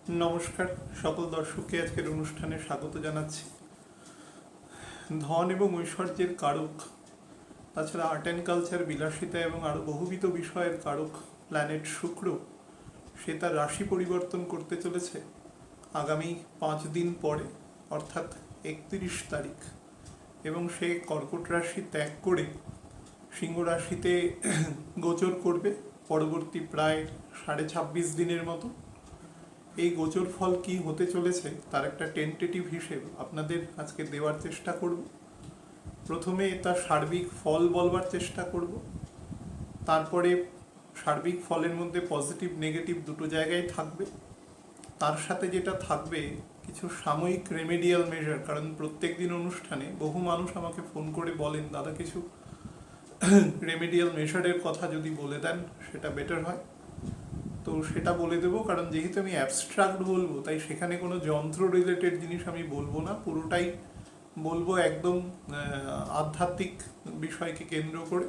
নমস্কার সকল দর্শককে আজকের অনুষ্ঠানে স্বাগত জানাচ্ছি। ধন এবং ঐশ্বর্যের কারক, তাছাড়া আর্ট অ্যান্ড কালচার, বিলাসিতা এবং আরও বহুবিধ বিষয়ের কারক প্ল্যানেট শুক্র, সে তার রাশি পরিবর্তন করতে চলেছে আগামী 5 দিন পরে, অর্থাৎ 31 তারিখ, এবং সে কর্কট রাশি ত্যাগ করে সিংহ রাশিতে গোচর করবে পরবর্তী প্রায় 26.5 দিনের মতো। এই গোচর ফল কি হতে চলেছে তার একটা টেন্টেটিভ হিসেব আপনাদের আজকে দেওয়ার চেষ্টা করব। প্রথমে তার সার্বিক ফল বলবার চেষ্টা করব, তারপরে সার্বিক ফলের মধ্যে পজিটিভ নেগেটিভ দুটো জায়গায় থাকবে। তার সাথে যেটা থাকবে কিছু সাময়িক রেমেডিয়াল মেজার, কারণ প্রত্যেক দিন অনুষ্ঠানে বহু মানুষ আমাকে ফোন করে বলেন, দাদা কিছু রেমেডিয়াল মেজারের কথা যদি বলে দেন সেটা বেটার হয়। তো সেটা বলে দেবো, কারণ যেহেতু আমি অ্যাবস্ট্রাক্ট বলবো তাই সেখানে কোনো যন্ত্র রিলেটেড জিনিস আমি বলবো না, পুরোটাই বলবো একদম আধ্যাত্মিক বিষয়কে কেন্দ্র করে।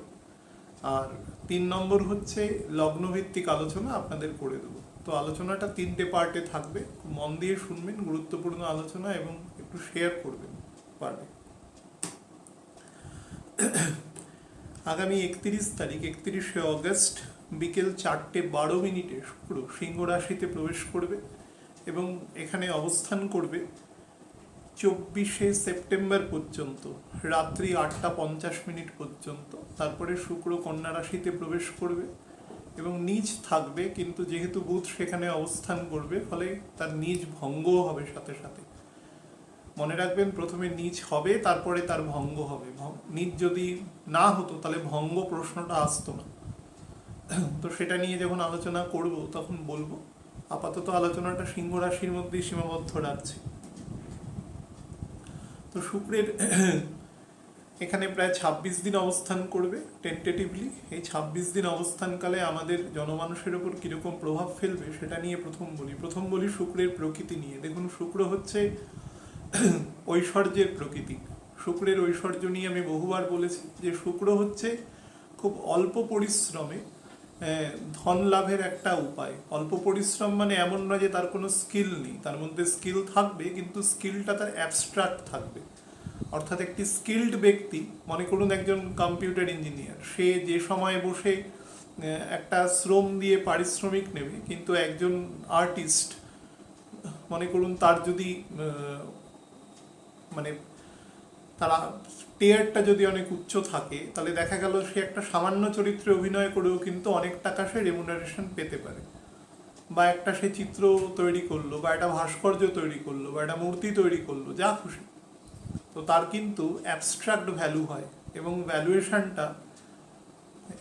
আর 3 নম্বর হচ্ছে লগ্নভিত্তিক আলোচনা আপনাদের করে দেবো। তো আলোচনাটা 3টে পার্টে থাকবে, মন দিয়ে শুনবেন, গুরুত্বপূর্ণ আলোচনা, এবং একটু শেয়ার করবেন পারবে। আগামী 31 তারিখ 31শে অগস্ট বিকেল 4:12 শুক্র সিংহ রাশিতে প্রবেশ করবে এবং এখানে অবস্থান করবে 24শে সেপ্টেম্বর পর্যন্ত, রাত্রি 8:50 পর্যন্ত। তারপরে শুক্র কন্যা রাশিতে প্রবেশ করবে এবং নিজ থাকবে, কিন্তু যেহেতু বুধ সেখানে অবস্থান করবে ফলে তার নিজ ভঙ্গও হবে সাথে সাথে। মনে রাখবেন, প্রথমে নিজ হবে তারপরে তার ভঙ্গ হবে। নিজ যদি না হতো তাহলে ভঙ্গ প্রশ্নটা আসতো না। তো সেটা নিয়ে যখন আলোচনা করব তখন বলবো। আপাতত আলোচনাটা সিংহ রাশির মধ্যেই সীমাবদ্ধ রাখছি। তো শুক্রের এখানে প্রায় 26 দিন অবস্থান করবে টেন্টেটিভলি। এই 26 দিন অবস্থানকালে আমাদের জনমানুষের ওপর কীরকম প্রভাব ফেলবে সেটা নিয়ে প্রথম বলি শুক্রের প্রকৃতি নিয়ে। দেখুন, শুক্র হচ্ছে ঐশ্বর্যের প্রকৃতি। শুক্রের ঐশ্বর্য নিয়ে আমি বহুবার বলেছি যে শুক্র হচ্ছে খুব অল্প পরিশ্রমে ধন লাভের একটা উপায়। অল্প পরিশ্রম মানে এমন নয় যে তার কোনো স্কিল নেই, তার মধ্যে স্কিল থাকবে, কিন্তু স্কিলটা তার অ্যাবস্ট্রাক্ট থাকবে। অর্থাৎ একটি স্কিল্ড ব্যক্তি, মনে করুন একজন কম্পিউটার ইঞ্জিনিয়ার, সে যে সময় বসে একটা শ্রম দিয়ে পারিশ্রমিক নেবে, কিন্তু একজন আর্টিস্ট, মনে করুন তার যদি মানে তারা টেয়ারটা যদি অনেক উচ্চ থাকে, তাহলে দেখা গেল সে একটা সামান্য চরিত্রে অভিনয় করেও কিন্তু অনেক টাকা সে রেমুনারেশন পেতে পারে। বা একটা সে চিত্র তৈরি করলো, বা একটা ভাস্কর্য তৈরি করলো, বা একটা মূর্তি তৈরি করলো, যা খুশি, তো তার কিন্তু অ্যাবস্ট্রাক্ট ভ্যালু হয় এবং ভ্যালুয়েশনটা,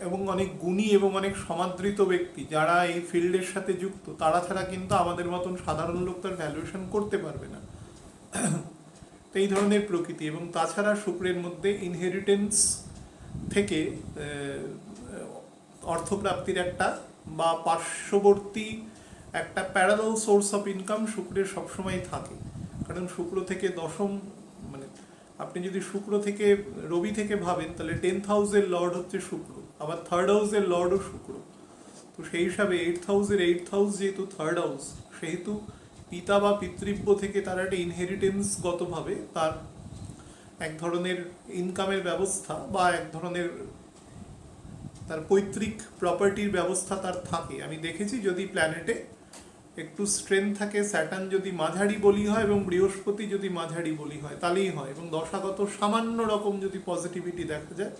এবং অনেক গুণী এবং অনেক সমাদৃত ব্যক্তি যারা এই ফিল্ডের সাথে যুক্ত, তারা ছাড়া কিন্তু আমাদের মতন সাধারণ লোক তার ভ্যালুয়েশন করতে পারবে না। তো এই ধরনের প্রকৃতি। এবং তাছাড়া শুক্রের মধ্যে ইনহেরিটেন্স থেকে অর্থপ্রাপ্তির একটা বা পার্শ্ববর্তী একটা প্যারালাল সোর্স অফ ইনকাম শুক্রের সবসময় থাকে। কারণ শুক্র থেকে দশম, মানে আপনি যদি শুক্র থেকে রবি থেকে ভাবেন তাহলে 10th হাউসের লর্ড হচ্ছে শুক্র, আবার 3rd হাউসের লর্ডও শুক্র। তো সেই হিসাবে 8th হাউস যেহেতু 3rd হাউস, সেহেতু পিতা বা পিতৃব্য থেকে তার একটা ইনহেরিটেন্সগতভাবে তার এক ধরনের ইনকামের ব্যবস্থা বা এক ধরনের তার পৈতৃক প্রপার্টির ব্যবস্থা তার থাকে। আমি দেখেছি যদি প্ল্যানেটে একটু স্ট্রেংথ থাকে, স্যাটার্ন যদি মাঝারি বলি হয় এবং বৃহস্পতি যদি মাঝারি বলি হয় তাহলেই হয়, এবং দশাগত সামান্য রকম যদি পজিটিভিটি দেখা যায়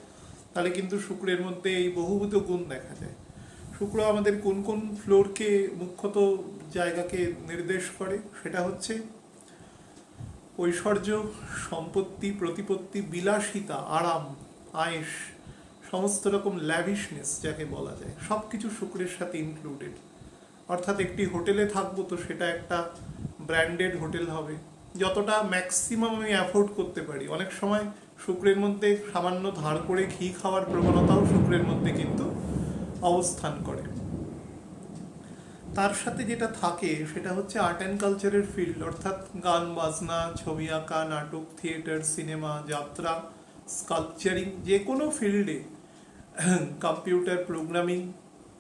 তাহলে কিন্তু শুক্রের মধ্যে এই বহুভূত গুণ দেখা যায়। শুক্র আমাদের কোন কোন ফ্লোরকে, মুখ্যত জায়গাকে নির্দেশ করে, সেটা হচ্ছে ঐশ্বর্য, সম্পত্তি, প্রতিপত্তি, বিলাসিতা, আরাম, আয়েশ, সমস্ত রকম ল্যাভিশনেস যাকে বলা যায়, সব কিছু শুক্রের সাথে ইনক্লুডেড। অর্থাৎ একটি হোটেলে থাকবো তো সেটা একটা ব্র্যান্ডেড হোটেল হবে, যতটা ম্যাক্সিমাম আমি অ্যাফোর্ড করতে পারি। অনেক সময় শুক্রের মধ্যে সামান্য ধার করে ঘি খাওয়ার প্রবণতাও শুক্রের মধ্যে কিন্তু অবস্থান করে। তার সাথে যেটা থাকে সেটা হচ্ছে আর্ট অ্যান্ড কালচারের ফিল্ড, অর্থাৎ গান বাজনা, ছবি আঁকা, নাটক, থিয়েটার, সিনেমা, যাত্রা, স্কাল্পচারিং, যে কোনো ফিল্ডে, কম্পিউটার প্রোগ্রামিং,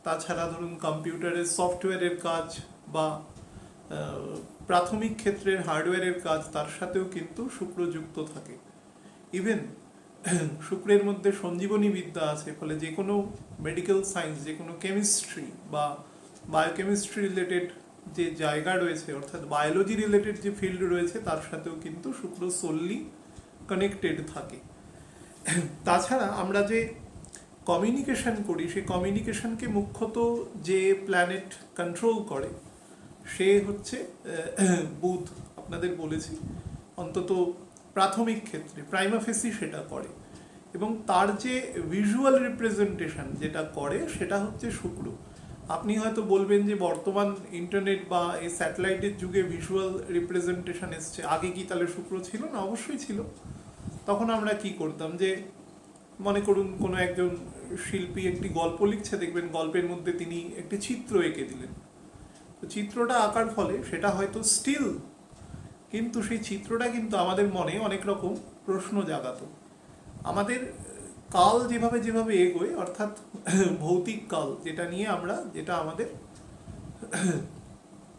তাছাড়া ধরুন কম্পিউটারের সফটওয়্যারের কাজ বা প্রাথমিক ক্ষেত্রের হার্ডওয়্যারের কাজ তার সাথেও কিন্তু শুক্র যুক্ত থাকে। ইভেন শুক্রের মধ্যে সঞ্জীবনী বিদ্যা আছে, ফলে যে কোনো মেডিকেল সায়েন্স, যে কোনো কেমিস্ট্রি বা বায়োকেমিস্ট্রি রিলেটেড যে জায়গা রয়েছে, অর্থাৎ বায়োলজি রিলেটেড যে ফিল্ড রয়েছে, তার সাথেও কিন্তু শুক্র সোললি কানেক্টেড থাকে। তাছাড়া আমরা যে কমিউনিকেশন করি, সেই কমিউনিকেশনকে মুখ্যত যে প্ল্যানেট কন্ট্রোল করে সে হচ্ছে বুধ। আপনাদের বলেছি, অন্তত প্রাথমিক ক্ষেত্রে প্রাইমা ফেসি সেটা করে, এবং তার যে ভিজুয়াল রিপ্রেজেন্টেশন যেটা করে সেটা হচ্ছে শুক্র। আপনি হয়তো বলবেন যে বর্তমান ইন্টারনেট বা এই স্যাটেলাইটের যুগে ভিজুয়াল রিপ্রেজেন্টেশন এসছে, আগে কি তাহলে শুক্র ছিল না? অবশ্যই ছিল। তখন আমরা কি করতাম, যে মনে করুন কোনো একজন শিল্পী একটি গল্প লিখছে, দেখবেন গল্পের মধ্যে তিনি একটি চিত্র এঁকে দিলেন। তো চিত্রটা আঁকার ফলে সেটা হয়তো স্টিল, কিন্তু সেই চিত্রটা কিন্তু আমাদের মনে অনেক রকম প্রশ্ন জাগাতো। আমাদের কাল যেভাবে যেভাবে এগোয়, অর্থাৎ ভৌতিক কাল যেটা নিয়ে আমরা, যেটা আমাদের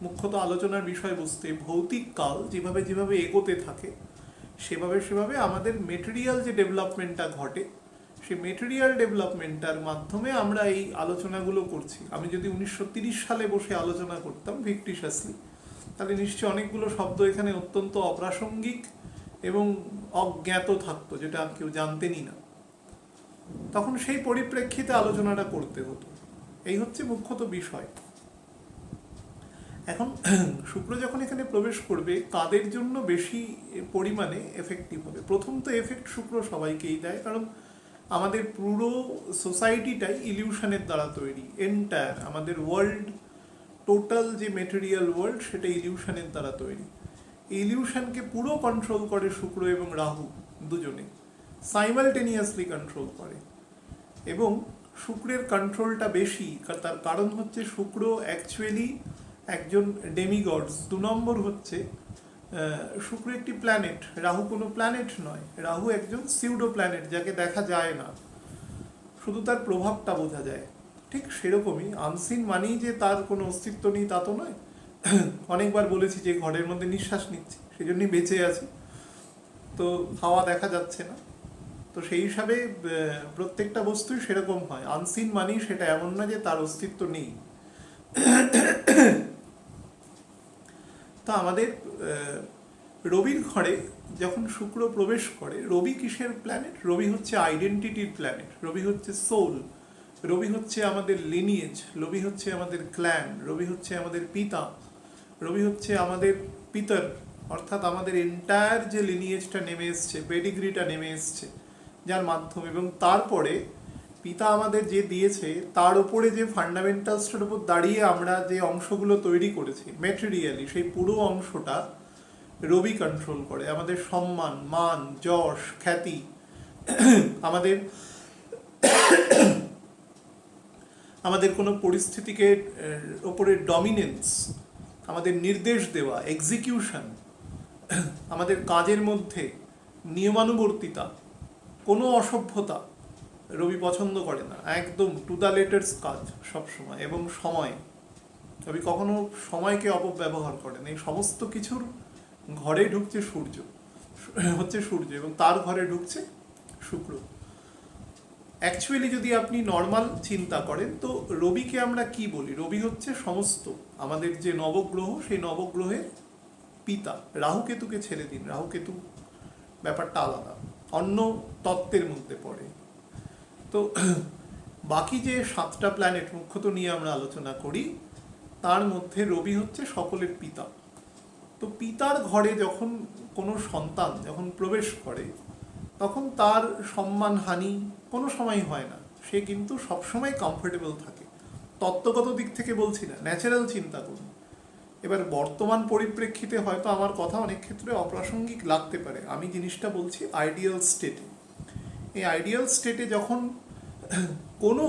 মুখ্যত আলোচনার বিষয়বস্তু, ভৌতিক কাল যেভাবে যেভাবে এগোতে থাকে সেভাবে সেভাবে আমাদের মেটেরিয়াল যে ডেভেলপমেন্টটা ঘটে, সেই মেটেরিয়াল ডেভেলপমেন্টটার মাধ্যমে আমরা এই আলোচনাগুলো করছি। আমি যদি 1930 সালে বসে আলোচনা করতাম ভিক্টিশাসলি, তাহলে নিশ্চয়ই অনেকগুলো শব্দ এখানে অত্যন্ত অপ্রাসঙ্গিক এবং অজ্ঞাত থাকতো, যেটা কেউ জানতেনই না। তখন সেই পরিপ্রেক্ষিতে আলোচনাটা করতে হতো। এই হচ্ছে মুখ্যত বিষয়। এখন শুক্র যখন এখানে প্রবেশ করবে, কাদের জন্য বেশি পরিমাণে এফেক্টিভ হবে? প্রথম তো এফেক্ট শুক্র সবাইকেই দেয়, কারণ আমাদের পুরো সোসাইটিটাই ইলিউশনের দ্বারা তৈরি। এন্টায়ার আমাদের ওয়ার্ল্ড, টোটাল যে মেটেরিয়াল ওয়ার্ল্ড, সেটা ইলিউশনের দ্বারা তৈরি। ইলিউশনকে পুরো কন্ট্রোল করে শুক্র এবং রাহু, দুজনে সাইমালটেনিয়াসলি কন্ট্রোল করে। এবং শুক্রের কন্ট্রোলটা বেশি, তার কারণ হচ্ছে শুক্র অ্যাকচুয়ালি একজন ডেমিগডস। 2 নম্বর হচ্ছে শুক্র একটি প্ল্যানেট, রাহু কোনো প্ল্যানেট নয়। রাহু একজন সিউডো প্ল্যানেট, যাকে দেখা যায় না, শুধু তার প্রভাবটা বোঝা যায়। ঠিক সেরকমই আনসিন মানেই যে তার কোনো অস্তিত্ব নেই তা তো নয়। অনেকবার বলেছি যে ঘরের মধ্যে নিঃশ্বাস নিচ্ছি, সেই জন্যই বেঁচে আছি, তো হাওয়া দেখা যাচ্ছে না। তো সেই হিসাবে প্রত্যেকটা বস্তুই সেরকম হয়। আনসিন মানেই সেটা এমন না যে তার অস্তিত্ব নেই। তো আমাদের রবির ঘরে যখন শুক্র প্রবেশ করে, রবি কিসের প্ল্যানেট? রবি হচ্ছে আইডেন্টিটির প্ল্যানেট, রবি হচ্ছে সোল, রবি হচ্ছে আমাদের লিনিয়েজ, রবি হচ্ছে আমাদের ক্ল্যান, রবি হচ্ছে আমাদের পিতা, রবি হচ্ছে আমাদের পিতর, অর্থাৎ আমাদের এন্টায়ার যে লিনিয়েজটা নেমে এসছে, পেডিগ্রিটা নেমে এসছে যার মাধ্যমে, এবং তারপরে পিতা আমাদের যে দিয়েছে তার উপরে যে ফান্ডামেন্টালসটার উপর দাঁড়িয়ে আমরা যে অংশগুলো তৈরি করেছি ম্যাটেরিয়ালি, সেই পুরো অংশটা রবি কন্ট্রোল করে। আমাদের সম্মান, মান, যশ, খ্যাতি, আমাদের আমাদের কোনো পরিস্থিতিকে ওপরে ডমিনেন্স, আমাদের নির্দেশ দেওয়া, এক্সিকিউশন, আমাদের কাজের মধ্যে নিয়মানুবর্তিতা, কোনো অসভ্যতা রবি পছন্দ করে না। একদম টু দ্য লেটার্স কাজ সবসময়, এবং সময়। রবি কখনো সময়কে অপব্যবহার করে না। এই সমস্ত কিছুর ঘরে ঢুকছে সূর্য, হচ্ছে সূর্য, এবং তার ঘরে ঢুকছে শুক্র। অ্যাকচুয়ালি যদি আপনি নর্মাল চিন্তা করেন, তো রবিকে আমরা কি বলি? রবি হচ্ছে সমস্ত আমাদের যে নবগ্রহ, সেই নবগ্রহের পিতা। রাহুকেতুকে ছেড়ে দিন, রাহুকেতু ব্যাপারটা আলাদা, অন্য তত্ত্বের মধ্যে পড়ে। তো বাকি যে 7টা প্ল্যানেট মুখ্যত নিয়ে আমরা আলোচনা করি, তার মধ্যে রবি হচ্ছে সকলের পিতা। তো পিতার ঘরে যখন কোনো সন্তান যখন প্রবেশ করে, তখন তার সম্মানহানি কোনো সময় হয় না, সে কিন্তু সবসময় কমফোর্টেবল থাকে। তত্ত্বগত দিক থেকে বলছি না, ন্যাচারাল চিন্তা করুন। এবার বর্তমান পরিপ্রেক্ষিতে হয়তো আমার কথা অনেক ক্ষেত্রে অপ্রাসঙ্গিক লাগতে পারে, আমি জিনিসটা বলছি আইডিয়াল স্টেটে। এই আইডিয়াল স্টেটে যখন কোনো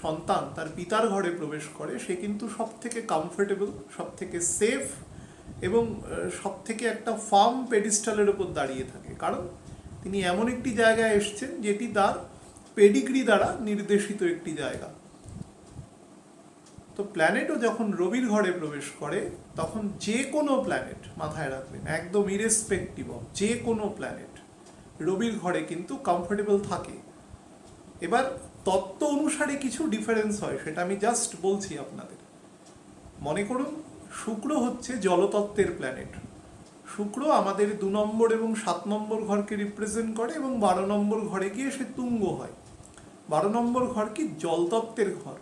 সন্তান তার পিতার ঘরে প্রবেশ করে, সে কিন্তু সব থেকে কমফোর্টেবল, সব থেকে সেফ, এবং সব থেকে একটা ফার্ম পেডিস্টালের উপর দাঁড়িয়ে থাকে। কারণ তিনি এমন একটি জায়গায় এসছেন যেটি তার পেডিগ্রি দ্বারা নির্দেশিত একটি জায়গা। তো প্ল্যানেটও যখন রবির ঘরে প্রবেশ করে তখন যে কোনো প্ল্যানেট, মাথায় রাখবেন, একদম ইরেসপেক্টিভ অফ যে কোনো প্ল্যানেট রবির ঘরে কিন্তু কমফোর্টেবল থাকে। এবার তত্ত্ব অনুসারে কিছু ডিফারেন্স হয়, সেটা আমি জাস্ট বলছি আপনাদের। মনে করুন শুক্র হচ্ছে জলতত্ত্বের প্ল্যানেট। শুক্র আমাদের 2 নম্বর এবং 7 নম্বর ঘরকে রিপ্রেজেন্ট করে এবং 12 নম্বর ঘরে গিয়ে সে তুঙ্গ হয়। 12 নম্বর ঘর কি জলতত্ত্বের ঘর।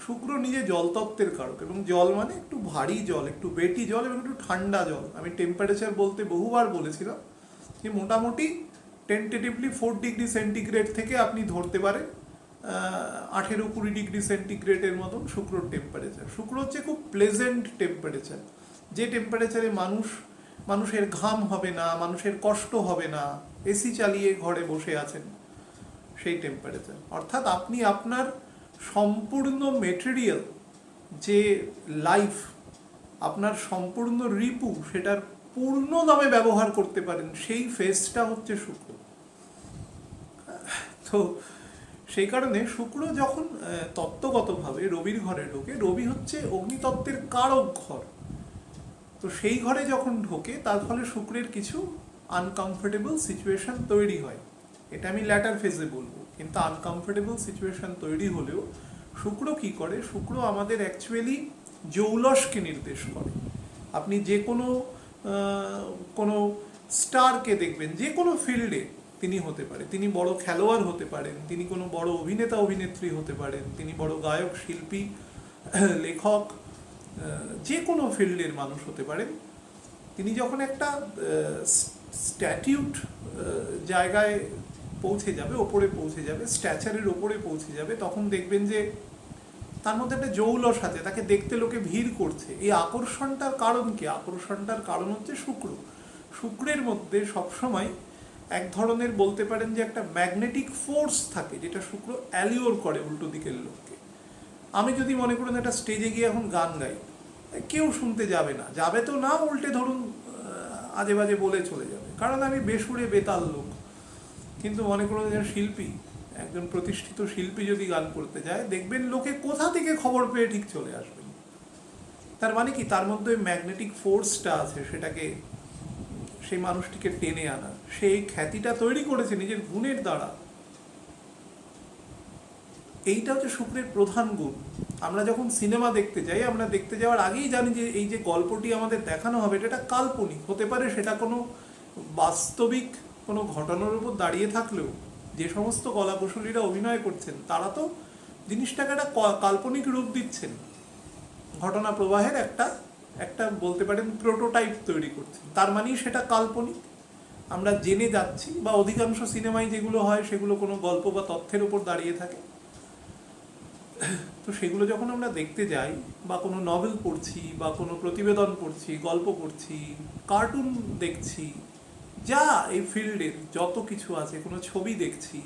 শুক্র নিজে জলতত্ত্বের কারক, এবং জল মানে একটু ভারী জল, একটু বেটি জল এবং একটু ঠান্ডা জল। আমি টেম্পারেচার বলতে বহুবার বলেছিলাম যে মোটামুটি টেন্টেটিভলি 4 ডিগ্রি সেন্টিগ্রেড থেকে আপনি ধরতে পারেন 18-20 ডিগ্রি সেন্টিগ্রেডের মতন শুক্রর টেম্পারেচার। শুক্র হচ্ছে খুব প্লেজেন্ট টেম্পারেচার, যে টেম্পারেচারে মানুষের ঘাম হবে না, মানুষের কষ্ট হবে না, এসি চালিয়ে ঘরে বসে আছেন, সেই টেম্পারেচার। অর্থাৎ আপনি আপনার সম্পূর্ণ মেটেরিয়াল যে লাইফ, আপনার সম্পূর্ণ রিপু, সেটার পূর্ণ দামে ব্যবহার করতে পারেন, সেই ফেজটা হচ্ছে শুক্র। তো সেই কারণে শুক্র যখন তত্ত্বগতভাবে রবির ঘরে ঢোকে, রবি হচ্ছে অগ্নিতত্ত্বের কারক ঘর, তো সেই ঘরে যখন ঢোকে তার ফলে শুক্রের কিছু আনকমফোর্টেবল সিচুয়েশন তৈরি হয়। এটা আমি ল্যাটার ফেজে বলবো, কিন্তু আনকমফোর্টেবল সিচুয়েশন তৈরি হলেও শুক্র কি করে, শুক্র আমাদের অ্যাকচুয়ালি জৌলসকে নির্দেশ করে। আপনি যে কোনো স্টারকে দেখবেন, যে কোনো ফিল্ডে তিনি হতে পারে, তিনি বড় খেলোয়াড় হতে পারেন, তিনি কোনো বড় অভিনেতা অভিনেত্রী হতে পারেন, তিনি বড় গায়ক, শিল্পী, লেখক, যে কোনো ফিল্ডের মানুষ হতে পারেন। তিনি যখন একটা স্ট্যাটিউট জায়গায় পৌঁছে যাবে, ওপরে পৌঁছে যাবে, স্ট্যাচারের ওপরে পৌঁছে যাবে, তখন দেখবেন যে তার মধ্যে একটা জৌলস আছে, তাকে দেখতে লোকে ভিড় করছে। এই আকর্ষণটার কারণ কি? আকর্ষণটার কারণ হচ্ছে শুক্র। শুক্রের মধ্যে সবসময় এক ধরনের বলতে পারেন যে একটা ম্যাগনেটিক ফোর্স থাকে, যেটা শুক্র অ্যালিওর করে উল্টো দিকের লোককে। আমি যদি মনে করুন একটা স্টেজে গিয়ে এখন গান গাই, কেউ শুনতে যাবে না, যাবে তো না, উল্টে ধরুন আজে বাজে বলে চলে যাবে, কারণ আমি বেসুরে বেতাল লোক। কিন্তু মনে করুন যে শিল্পী, একজন প্রতিষ্ঠিত শিল্পী যদি গান করতে যায়, দেখবেন লোকে কোথা থেকে খবর পেয়ে ঠিক চলে আসবেন। তার মানে কি, তার মধ্যে ম্যাগনেটিক ফোর্সটা আছে, সেটাকে, সেই মানুষটিকে টেনে আনা, সেই খ্যাতিটা তৈরি করেছে নিজের গুণের দ্বারা। এইটা হচ্ছে শুক্রের প্রধান গুণ। আমরা যখন সিনেমা দেখতে যাই, আমরা দেখতে যাওয়ার আগেই জানি যে এই যে গল্পটি আমাদের দেখানো হবে এটা কাল্পনিক হতে পারে, সেটা কোনো বাস্তবিক কোনো ঘটনার উপর দাঁড়িয়ে থাকলেও যে সমস্ত কলাকুশলীরা অভিনয় করছেন তারা তো জিনিসটাকে একটা কাল্পনিক রূপ দিচ্ছেন, ঘটনা প্রবাহের একটা বলতে পারেন প্রোটোটাইপ তৈরি করছেন, তার মানেই সেটা কাল্পনিক। আমরা জেনে যাচ্ছি, বা অধিকাংশ সিনেমায় যেগুলো হয় সেগুলো কোনো গল্প বা তথ্যের উপর দাঁড়িয়ে থাকে। তো সেগুলো যখন আমরা দেখতে যাই, বা কোনো নভেল পড়ছি, বা কোনো প্রতিবেদন পড়ছি, গল্প পড়ছি, কার্টুন দেখছি, যা এই ফিল্ডের যত কিছু আছে, কোনো ছবি দেখছি,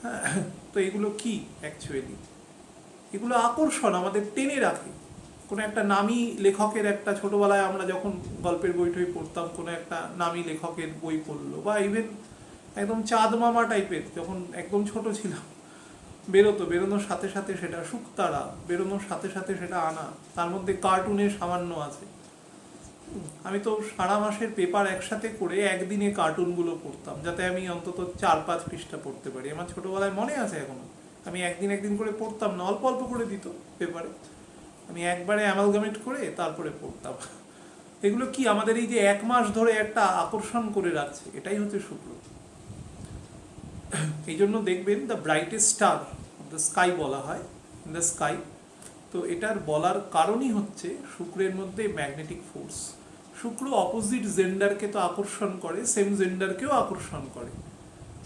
হ্যাঁ, তো এগুলো কি অ্যাকচুয়ালি, এগুলো আকর্ষণ, আমাদের টেনে রাখে। কোনো একটা নামী লেখকের একটা, ছোটোবেলায় আমরা যখন গল্পের বইটই পড়তাম, কোনো একটা নামী লেখকের বই পড়লো, বা ইভেন একদম চাঁদ মামা টাইপের, যখন একদম ছোট ছিলাম, বেরোনোর সাথে সাথে সেটা শুকতারা, বেরোনোর সাথে সাথে সেটা আনা, তার মধ্যে কার্টুনের সামান্য আছে। আমি তো সারা মাসের পেপার একসাথে করে একদিনে কার্টুনগুলো পড়তাম, যাতে আমি অন্তত 4-5 পৃষ্ঠা পড়তে পারি। আমার ছোটোবেলায় মনে আছে এখনো, আমি একদিন করে পড়তাম না, অল্প অল্প করে দিত পেপারে, আমি একবারে অ্যামালগামেট করে তারপরে পড়তাম। এগুলো কি আমাদের এই যে 1 মাস ধরে একটা আকর্ষণ করে রাখছে, এটাই হচ্ছে শুক্র। এই জন্য দেখবেন the brightest star the sky বলা হয়, দ্য স্কাই। তো এটার বলার কারণই হচ্ছে শুক্রের মধ্যে ম্যাগনেটিক ফোর্স। শুক্র অপোজিট জেন্ডারকে তো আকর্ষণ করে, সেম জেন্ডারকেও আকর্ষণ করে।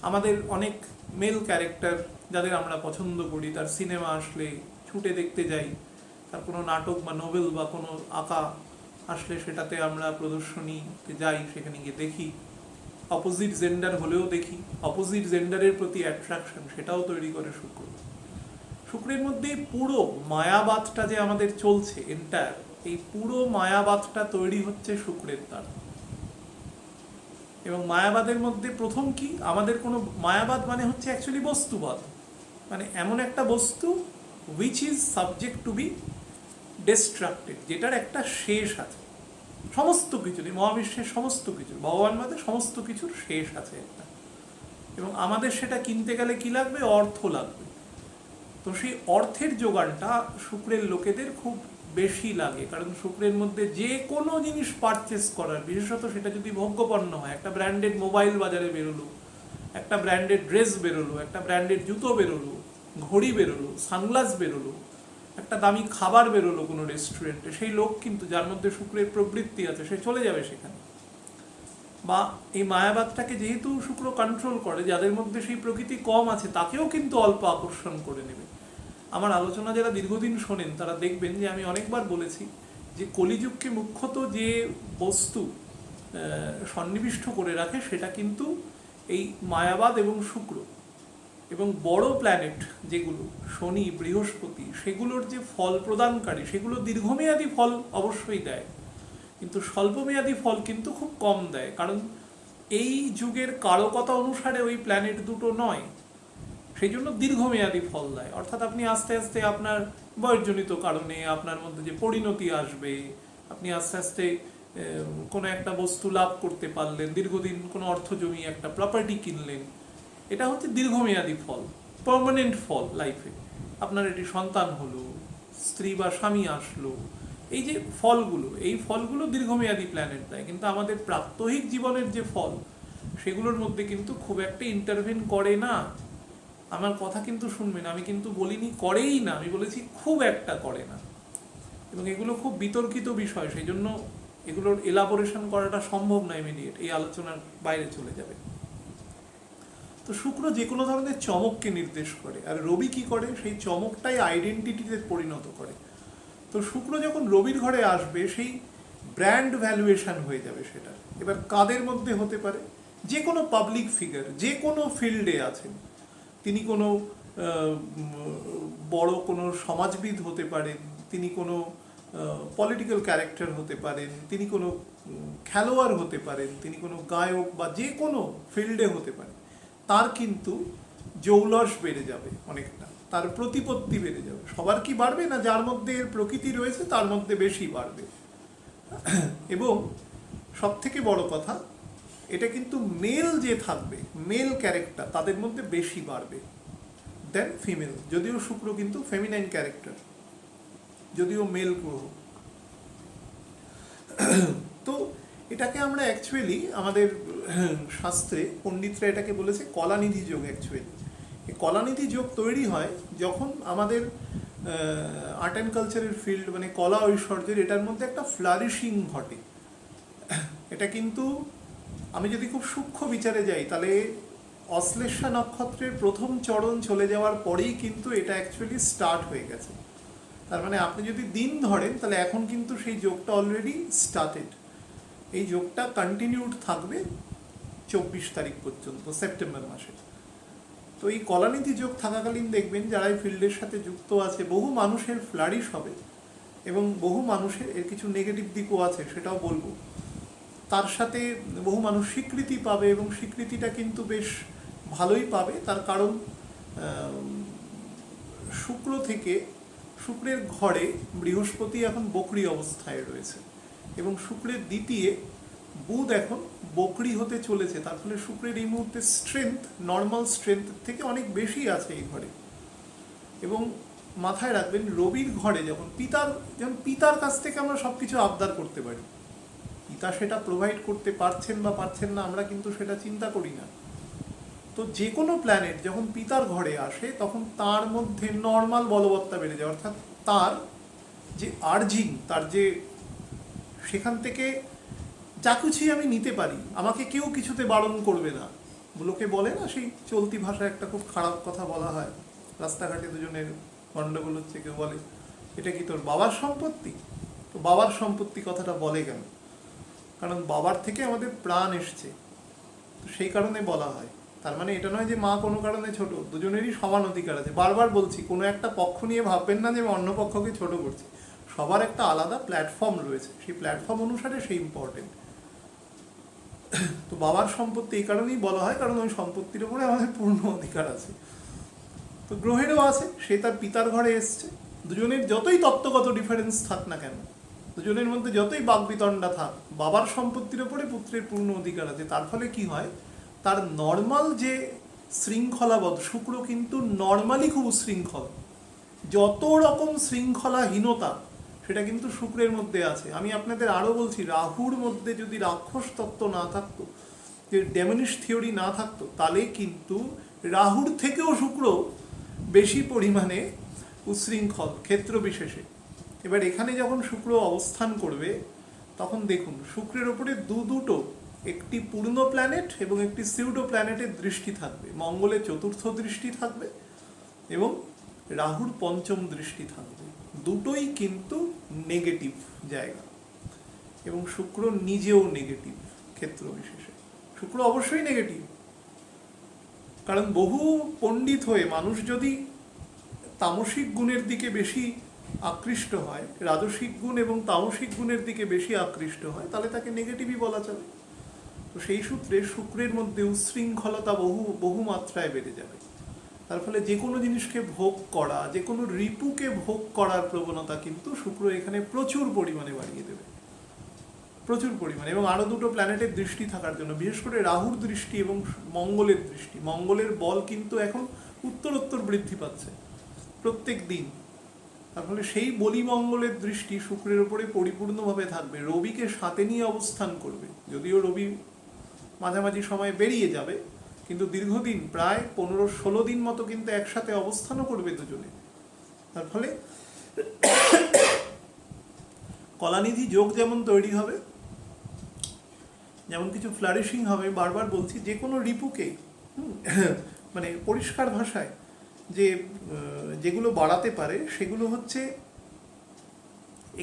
আমাদের অনেক মেল ক্যারেক্টার যাদের আমরা পছন্দ করি, তার সিনেমা আসলে ছুটে দেখতে যাই, তার কোনো নাটক বা নোবেল বা কোনো আঁকা আসলে সেটাতে আমরা প্রদর্শনীতে যাই, সেখানে গিয়ে দেখি, অপোজিট জেন্ডার হলেও দেখি, অপোজিট জেন্ডারের প্রতি অ্যাট্রাকশন সেটাও তৈরি করে শুক্র। শুক্রের মধ্যে পুরো মায়াবাদটা যে আমাদের চলছে এন্টায়ার, এই পুরো মায়াবাদটা তৈরি হচ্ছে শুক্রের দ্বারা। এবং মায়াবাদের মধ্যে প্রথম কি, আমাদের কোনো মায়াবাদ মানে হচ্ছে অ্যাকচুয়ালি বস্তুবাদ, মানে এমন একটা বস্তু which is subject to be distracted, যেটার একটা শেষ আছে। সমস্ত কিছুর, এই মহাবিশ্বের সমস্ত কিছু, ভগবানবাদে সমস্ত কিছুর শেষ আছে একটা, এবং আমাদের সেটা কিনতে গেলে কি লাগবে? অর্থ লাগবে। তো সেই অর্থের জোগানটা শুক্রের লোকেদের খুব বেশি লাগে, কারণ শুক্রের মধ্যে যে কোনো জিনিস পারচেস করার, বিশেষত সেটা যদি ভোগ্যপণ্য হয়, একটা ব্র্যান্ডেড মোবাইল বাজারে বেরোলো, একটা ব্র্যান্ডেড ড্রেস বেরোলো, একটা ব্র্যান্ডেড জুতো বেরোলো, ঘড়ি বেরোলো, সানগ্লাস বেরোলো, একটা দামি খাবার বেরোলো কোনো রেস্টুরেন্টে, সেই লোক কিন্তু, যার মধ্যে শুক্রের প্রবৃত্তি আছে, সে চলে যাবে সেখানে। বা এই মায়াবাদটাকে যেহেতু শুক্র কন্ট্রোল করে, যাদের মধ্যে সেই প্রকৃতি কম আছে তাকেও কিন্তু অল্প আকর্ষণ করে নেবে। আমার আলোচনা যারা দীর্ঘদিন শোনেন তারা দেখবেন যে আমি অনেকবার বলেছি যে কলিযুগকে মুখ্যত যে বস্তু সন্নিবিষ্ট করে রাখে সেটা কিন্তু এই মায়াবাদ এবং শুক্র, এবং বড় প্ল্যানেট যেগুলো শনি, বৃহস্পতি, সেগুলোর যে ফল প্রদানকারী, সেগুলো দীর্ঘমেয়াদী ফল অবশ্যই দেয়, কিন্তু স্বল্পমেয়াদী ফল কিন্তু খুব কম দেয়, কারণ এই যুগের কারকতা অনুসারে ওই প্ল্যানেট দুটো নয়, সেই জন্য দীর্ঘমেয়াদী ফল দেয়। অর্থাৎ আপনি আস্তে আস্তে আপনার বয়সজনিত কারণে আপনার মধ্যে যে পরিণতি আসবে, আপনি আস্তে আস্তে কোনো একটা বস্তু লাভ করতে পারলেন, দীর্ঘদিন কোনো অর্থ জমিয়ে একটা প্রপার্টি কিনলেন, এটা হচ্ছে দীর্ঘমেয়াদী ফল, পার্মানেন্ট ফল লাইফে। আপনার এটি সন্তান হলো, স্ত্রী বা স্বামী আসলো, এই যে ফলগুলো, এই ফলগুলো দীর্ঘমেয়াদী প্ল্যানেট দেয়, কিন্তু আমাদের প্রাত্যহিক জীবনের যে ফল, সেগুলোর মধ্যে কিন্তু খুব একটা ইন্টারভেন করে না। আমার কথা কিন্তু শুনবেন, আমি কিন্তু বলিনি করেই না, আমি বলেছি খুব একটা করে না, এবং এগুলো খুব বিতর্কিত বিষয়, সেই জন্য এগুলোর এলাবোরেশন করাটা সম্ভব না ইমিডিয়েট, এই আলোচনার বাইরে চলে যাবে। তো শুক্র যে কোনো ধরনের চমককে নির্দেশ করে, আর রবি কি করে? সেই চমকটাই আইডেন্টিটিতে পরিণত করে। তো শুক্র যখন রবির ঘরে আসবে, সেই ব্র্যান্ড ভ্যালুয়েশন হয়ে যাবে সেটা। এবার কাদের মধ্যে হতে পারে? যে কোনো পাবলিক ফিগার, যে কোনো ফিল্ডে আছেন, তিনি কোনো বড় কোনো সমাজবিদ হতে পারেন, তিনি কোনো পলিটিক্যাল ক্যারেক্টার হতে পারেন, তিনি কোনো খেলোয়াড় হতে পারেন, তিনি কোনো গায়ক, বা যে কোনো ফিল্ডে হতে পারে, তার কিন্তু জৌলস বেড়ে যাবে অনেকটা, তার প্রতিপত্তি বেড়ে যাবে। সবার কি বাড়বে না? যার মধ্যে এর প্রকৃতি রয়েছে তার মধ্যে বেশি বাড়বে। এবং সব থেকে বড় কথা, এটা কিন্তু মেল যে থাকবে, মেল ক্যারেক্টার, তাদের মধ্যে বেশি বাড়বে দেন ফিমেল। যদিও শুক্র কিন্তু ফেমিনাইন ক্যারেক্টার, যদিও মেল গ্রহ। তো এটাকে আমরা অ্যাকচুয়ালি আমাদের শাস্ত্রে পণ্ডিতরা এটাকে বলেছে কলানিধি যোগ। অ্যাকচুয়ালি এই কলানিধি যোগ তৈরি হয় যখন আমাদের আর্ট অ্যান্ড কালচারের ফিল্ড, মানে কলা ঐশ্বর্যের, এটার মধ্যে একটা ফ্লারিশিং ঘটে। এটা কিন্তু আমি যদি খুব সূক্ষ্ম বিচারে যাই, তাহলে অশ্লেষা নক্ষত্রের প্রথম চরণ চলে যাওয়ার পরেই কিন্তু এটা অ্যাকচুয়ালি স্টার্ট হয়ে গেছে। তার মানে আপনি যদি দিন ধরেন, তাহলে এখন কিন্তু সেই যোগটা অলরেডি স্টার্টেড। এই যোগটা কন্টিনিউড থাকবে 24 তারিখ পর্যন্ত, সেপ্টেম্বর মাসে। তো এই কলানিধি যোগ থাকাকালীন দেখবেন যারা এই ফিল্ডের সাথে যুক্ত আছে, বহু মানুষের ফ্লারিশ হবে, এবং বহু মানুষের, এর কিছু নেগেটিভ দিকও আছে সেটাও বলবো, তার সাথে বহু মানুষ স্বীকৃতি পাবে, এবং স্বীকৃতিটা কিন্তু বেশ ভালোই পাবে। তার কারণ শুক্র থেকে, শুক্রের ঘরে বৃহস্পতি এখন বকরি অবস্থায় রয়েছে, এবং শুক্রের দ্বিতীয় বুধ এখন বকরি হতে চলেছে। তার ফলে শুক্রের এই মুহূর্তে স্ট্রেংথ, নর্মাল স্ট্রেংথ থেকে অনেক বেশি আছে এই ঘরে। এবং মাথায় রাখবেন, রবির ঘরে যখন পিতার কাছ থেকে আমরা সব কিছু আবদার করতে পারি, পিতা সেটা প্রোভাইড করতে পারছেন বা পারছেন না, আমরা কিন্তু সেটা চিন্তা করি না। তো যে কোনো প্ল্যানেট যখন পিতার ঘরে আসে, তখন তার মধ্যে নর্মাল বলবত্তা বেড়ে যায়, অর্থাৎ তার যে আর্জিং, তার যে সেখান থেকে যা কিছুই আমি নিতে পারি, আমাকে কেউ কিছুতে বারণ করবে না। লোকে বলে না, সেই চলতি ভাষায় একটা খুব খারাপ কথা বলা হয়, রাস্তাঘাটে দুজনের গন্ডগোল হচ্ছে, কেউ বলে এটা কি তোর বাবার সম্পত্তি? তো বাবার সম্পত্তি কথাটা বলে কেন? কারণ বাবার থেকে আমাদের প্রাণ এসছে, তো সেই কারণে বলা হয়। তার মানে এটা নয় যে মা কোনো কারণে ছোট, দুজনেরই সমান অধিকার আছে। বারবার বলছি, কোনো একটা পক্ষ নিয়ে ভাববেন না যে আমি অন্য পক্ষকে ছোট করছি। সবার একটা আলাদা প্ল্যাটফর্ম রয়েছে, সেই প্ল্যাটফর্ম অনুসারে সেই ইম্পর্টেন্ট। তো বাবার সম্পত্তি এই কারণেই বলা হয়, কারণ ওই সম্পত্তির উপরে আমাদের পূর্ণ অধিকার আছে। তো গ্রহেরও আছে, সে তার পিতার ঘরে এসছে, দুজনের যতই তত্ত্বগত ডিফারেন্স থাক না কেন, দুজনের মধ্যে যতই বাকবিতণ্ডা থাক, বাবার সম্পত্তির ওপরে পুত্রের পূর্ণ অধিকার আছে, তার ফলে কি হয়, তার নর্মাল যে শৃঙ্খলাবোধ, শুক্র কিন্তু নর্মালি খুব উশৃঙ্খল, যত রকম শৃঙ্খলাহীনতা সেটা কিন্তু শুক্রের মধ্যে আছে। আমি আপনাদের আরও বলছি, রাহুর মধ্যে যদি রাক্ষস তত্ত্ব না থাকতো, যে ডেমনিশ থিওরি না থাকতো, তাহলে কিন্তু রাহুর থেকেও শুক্র বেশি পরিমাণে উশৃঙ্খল ক্ষেত্র বিশেষে। এবার এখানে যখন শুক্র অবস্থান করবে, তখন দেখুন শুক্রের ওপরে দুটো, একটি পূর্ণ প্ল্যানেট এবং একটি সিউডো প্ল্যানেটের দৃষ্টি থাকবে, মঙ্গলের চতুর্থ দৃষ্টি থাকবে এবং রাহুর পঞ্চম দৃষ্টি থাকবে। দুটোই কিন্তু নেগেটিভ জায়গা, এবং শুক্র নিজেও নেগেটিভ ক্ষেত্র বিশেষে। শুক্র অবশ্যই নেগেটিভ, কারণ বহু পণ্ডিত হয়ে মানুষ যদি তামসিক গুণের দিকে বেশি আকৃষ্ট হয়, রাজসিক গুণ এবং তামসিক গুণের দিকে বেশি আকৃষ্ট হয়, তাহলে তাকে নেগেটিভই বলা চলে। তো সেই সূত্রে শুক্রের মধ্যে উশৃঙ্খলতা বহু মাত্রায় বেড়ে যাবে। তার ফলে যে কোনো জিনিসকে ভোগ করা, যে কোনো রিপুকে ভোগ করার প্রবণতা কিন্তু শুক্র এখানে প্রচুর পরিমাণে বাড়িয়ে দেবে, প্রচুর পরিমাণে। এবং আরও দুটো প্ল্যানেটের দৃষ্টি থাকার জন্য, বিশেষ করে রাহুর দৃষ্টি এবং মঙ্গলের দৃষ্টি, মঙ্গলের বল কিন্তু এখন উত্তরোত্তর বৃদ্ধি পাচ্ছে প্রত্যেক দিন। তার ফলে সেই বলি মঙ্গলের দৃষ্টি শুক্রের ওপরে পরিপূর্ণভাবে থাকবে। রবিকে সাথে নিয়ে অবস্থান করবে, যদিও রবি মাঝামাঝি সময় বেরিয়ে যাবে, কিন্তু দীর্ঘদিন প্রায় 15-16 দিন মতো কিন্তু একসাথে অবস্থানও করবে দুজনে। তার ফলে কলানিধি যোগ যেমন তৈরি হবে, যেমন কিছু ফ্লারিশিং হবে। বারবার বলছি, যে কোনো রিপুকে মানে পরিষ্কার ভাষায় যেগুলো বাড়াতে পারে সেগুলো হচ্ছে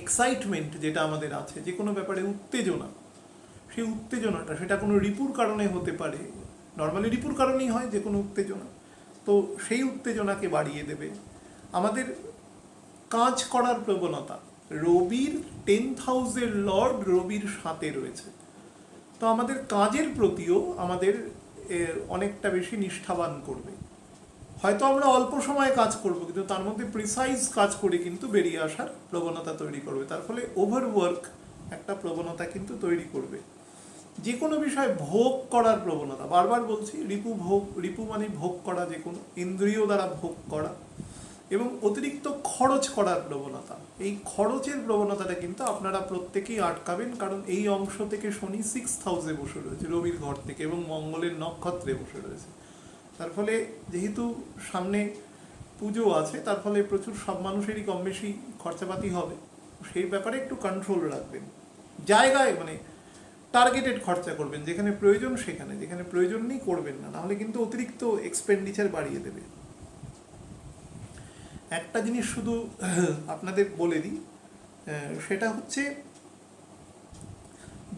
এক্সাইটমেন্ট, যেটা আমাদের আছে যে কোনো ব্যাপারে উত্তেজনা। সেই উত্তেজনাটা, সেটা কোনো রিপুর কারণে হতে পারে, নর্মালি রিপুর কারণেই হয় যে কোনো উত্তেজনা, তো সেই উত্তেজনাকে বাড়িয়ে দেবে। আমাদের কাজ করার প্রবণতা, রবির 10th হাউসের লর্ড রবির সাথে রয়েছে, তো আমাদের কাজের প্রতিও আমাদের অনেকটা বেশি নিষ্ঠাবান করবে। হয়তো আমরা অল্প সময় কাজ করব, কিন্তু তার মধ্যে প্রিসাইজ কাজ করে কিন্তু বেরিয়ে আসার প্রবণতা তৈরি করবে। তার ফলে ওভারওয়ার্ক একটা প্রবণতা কিন্তু তৈরি করবে। যে কোনো বিষয় ভোগ করার প্রবণতা, বারবার বলছি, রিপু মানে ভোগ করা, যে কোনো ইন্দ্রিয় দ্বারা ভোগ করা, এবং অতিরিক্ত খরচ করার প্রবণতা। এই খরচের প্রবণতাটা কিন্তু আপনারা প্রত্যেকেই আটকাবেন, কারণ এই অংশ থেকে শনি 6th হাউসে বসে রয়েছে রবির ঘর থেকে, এবং মঙ্গলের নক্ষত্রে বসে রয়েছে। তার ফলে যেহেতু সামনে পুজো আছে, তার ফলে প্রচুর সব মানুষেরই কম বেশি খরচাপাতি হবে, সেই ব্যাপারে একটু কন্ট্রোল রাখবেন। জায়গায় মানে টার্গেটেড খরচা করবেন, যেখানে প্রয়োজন সেখানে, যেখানে প্রয়োজন নেই করবেন না, নাহলে কিন্তু অতিরিক্ত এক্সপেন্ডিচার বাড়িয়ে দেবে। একটা জিনিস শুধু আপনাদের বলে দিই, সেটা হচ্ছে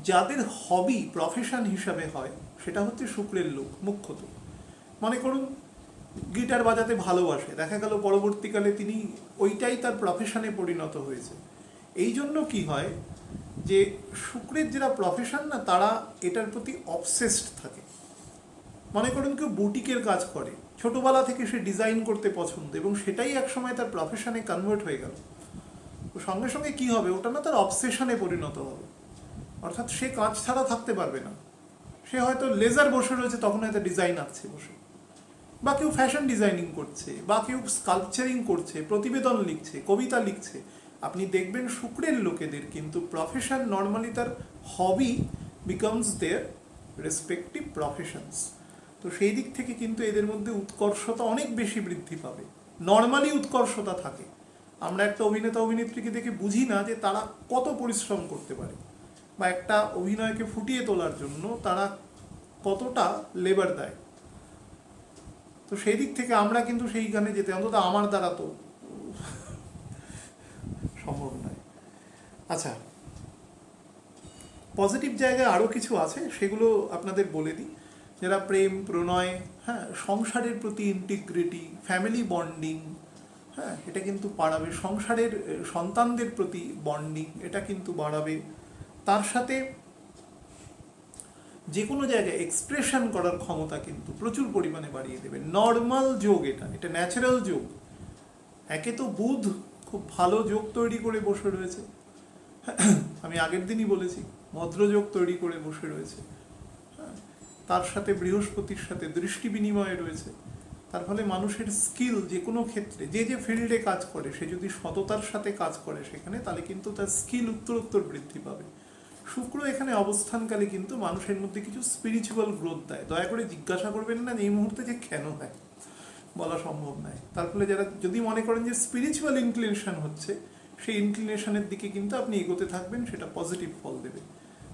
যাদের হবি প্রফেশন হিসাবে হয়, সেটা হচ্ছে শুক্রের লোক মুখ্যত। মনে করুন গিটার বাজাতে ভালোবাসে, দেখা গেল পরবর্তীকালে তিনি ওইটাই তার প্রফেশনে পরিণত হয়েছে। এই জন্য কি হয়, যে শুক্রের যারা প্রফেশন না, তারা এটার প্রতি অবসেসড থাকে। মনে করুন কেউ বুটিকের কাজ করে, ছোটবেলা থেকে সে ডিজাইন করতে পছন্দ, এবং সেটাই একসময় তার প্রফেশনে কনভার্ট হয়ে গেল, তো সঙ্গে সঙ্গে কি হবে, ওটা না তার অবসেশনে পরিণত হবে। অর্থাৎ সে কাজ ছাড়া থাকতে পারবে না। সে হয়তো লেজার বসে রয়েছে, তখন হয়তো ডিজাইন আঁকছে বসে, বা কেউ ফ্যাশন ডিজাইনিং করছে, বা কেউ স্কাল্পচারিং করছে, প্রতিবেদন লিখছে, কবিতা লিখছে। আপনি দেখবেন শুক্রের লোকেদের কিন্তু প্রফেশন নর্মালি তার হবি বিকামস দেয়ার রেসপেক্টিভ প্রফেশনস। তো সেই দিক থেকে কিন্তু এদের মধ্যে উৎকর্ষতা অনেক বেশি বৃদ্ধি পাবে, নর্মালি উৎকর্ষতা থাকে। আমরা একটা অভিনেতা অভিনেত্রীকে দেখে বুঝি না যে তারা কত পরিশ্রম করতে পারে, বা একটা অভিনয়কে ফুটিয়ে তোলার জন্য তারা কতটা লেবার দেয়। তো সেই দিক থেকে আমরা কিন্তু সেইখানে যেতে, অন্তত আমার দ্বারা তো সম্ভব নয়। আচ্ছা, পজিটিভ জায়গায় আরও কিছু আছে, সেগুলো আপনাদের বলে দিই। যারা প্রেম প্রণয়, হ্যাঁ, সংসারের প্রতি ইন্টিগ্রিটি, ফ্যামিলি বন্ডিং, হ্যাঁ, এটা কিন্তু বাড়াবে। সংসারের সন্তানদের প্রতি বন্ডিং, এটা কিন্তু বাড়াবে। তার সাথে যে কোনো জায়গায় এক্সপ্রেশন করার ক্ষমতা কিন্তু প্রচুর পরিমাণে বাড়িয়ে দেবে। নর্মাল যোগ, এটা ন্যাচারাল যোগ। একে তো বুধ খুব ভালো যোগ তৈরি করে বসে রয়েছে। আমি আগের দিনই বলেছি, ভদ্রযোগ তৈরি করে বসে রয়েছে। তার সাথে বৃহস্পতির সাথে দৃষ্টি বিনিময় রয়েছে। তার ফলে মানুষের স্কিল যে কোনো ক্ষেত্রে, যে যে ফিল্ডে কাজ করে, সে যদি সততার সাথে কাজ করে সেখানে, তাহলে কিন্তু তার স্কিল উত্তরোত্তর বৃদ্ধি পাবে। শুক্র এখানে অবস্থানকালে কিন্তু মানুষের মধ্যে কিছু স্পিরিচুয়াল গ্রোথ দেয়। দয়া করে জিজ্ঞাসা করবেন না এই মুহূর্তে যে কেন হয়, বলা সম্ভব নয়। তার ফলে যারা যদি মনে করেন যে স্পিরিচুয়াল ইনক্লিনেশন হচ্ছে, সেই ইনক্লিনেশনের দিকে কিন্তু আপনি এগোতে থাকবেন, সেটা পজিটিভ ফল দেবে।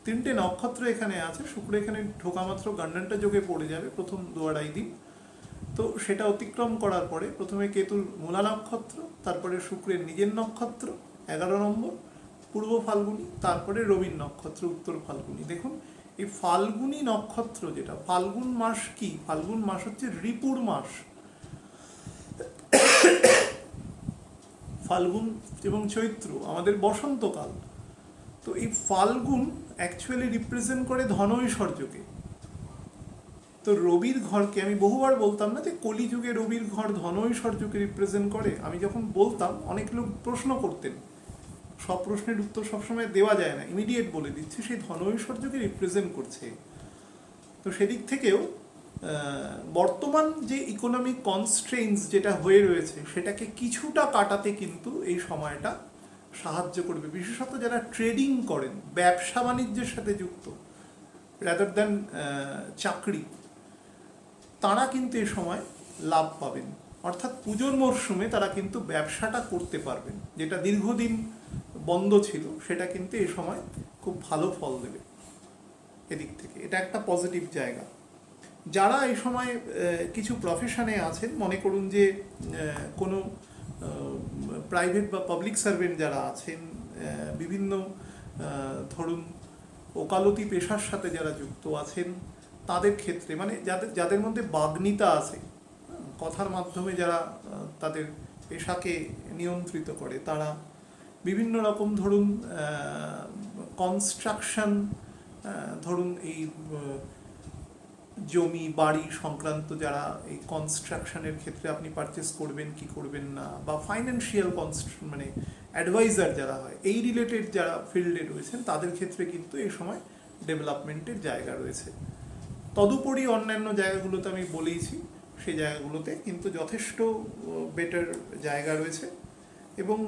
3টে নক্ষত্র এখানে আছে। শুক্র এখানে ঢোকা মাত্র গণ্ডান্টা যোগে পড়ে যাবে প্রথম 2-2.5 দিন। তো সেটা অতিক্রম করার পরে প্রথমে কেতুর মূলা নক্ষত্র, তারপরে শুক্রের নিজের নক্ষত্র 11 নম্বর পূর্ব ফাল্গুনি, তারপরে রবির নক্ষত্র উত্তর ফাল্গুনি। দেখুন এই ফাল্গুনি নক্ষত্র, যেটা ফাল্গুন মাস কি, ফাল্গুন মাস হচ্ছে রিপুর মাস। ফাল্গুন এবং চৈত্র আমাদের বসন্তকাল। তো এই ফাল্গুন অ্যাকচুয়ালি রিপ্রেজেন্ট করে ধন ঐশ্বর্যকে। তো রবির ঘরকে আমি বহুবার বলতাম না যে কলিযুগে রবির ঘর ধন ঐশ্বর্যকে রিপ্রেজেন্ট করে। আমি যখন বলতাম অনেক লোক প্রশ্ন করতেন, সব প্রশ্নের উত্তর সবসময় দেওয়া যায় না, ইমিডিয়েট বলে দিচ্ছি, সেই ধন ঐশ্বর্যকে রিপ্রেজেন্ট করছে। তো সেদিক থেকেও বর্তমান যে ইকোনমিক কনস্ট্রেইনস যেটা হয়ে রয়েছে, সেটাকে কিছুটা কাটাতে কিন্তু এই সময়টা সাহায্য করবে। বিশেষত যারা ট্রেডিং করেন, ব্যবসা বাণিজ্যের সাথে যুক্ত রাদার দ্যান চাকরি, তারা কিন্তু এই সময় লাভ পাবেন। অর্থাৎ পুজোর মরশুমে তারা কিন্তু ব্যবসাটা করতে পারবেন, যেটা দীর্ঘদিন বন্ধ ছিল, সেটা কিন্তু এই সময় খুব ভালো ফল দেবে। এদিক থেকে এটা একটা পজিটিভ জায়গা। যারা এই সময় কিছু প্রফেশনে আছেন, মনে করুন যে কোনো প্রাইভেট বা পাবলিক সার্ভেন্ট যারা আছেন, বিভিন্ন ধরুন ওকালতি পেশার সাথে যারা যুক্ত আছেন, তাদের ক্ষেত্রে মানে যাদের মধ্যে বাগ্মিতা আছে, কথার মাধ্যমে যারা তাদের পেশাকে নিয়ন্ত্রিত করে, তারা বিভিন্ন রকম ধরুন কনস্ট্রাকশন, ধরুন এই জমি বাড়ি সংক্রান্ত যারা এই কনস্ট্রাকশনের ক্ষেত্রে আপনি পারচেস করবেন কি করবেন না, বা ফাইন্যান্সিয়াল মানে অ্যাডভাইজার যারা হয়, এই রিলেটেড যারা ফিল্ডে রয়েছেন, তাদের ক্ষেত্রে কিন্তু এই সময় ডেভেলপমেন্টের জায়গা রয়েছে। তদুপরি অন্যান্য জায়গাগুলোতে আমি বলেইছি, সেই জায়গাগুলোতে কিন্তু যথেষ্ট বেটার জায়গা রয়েছে। এবং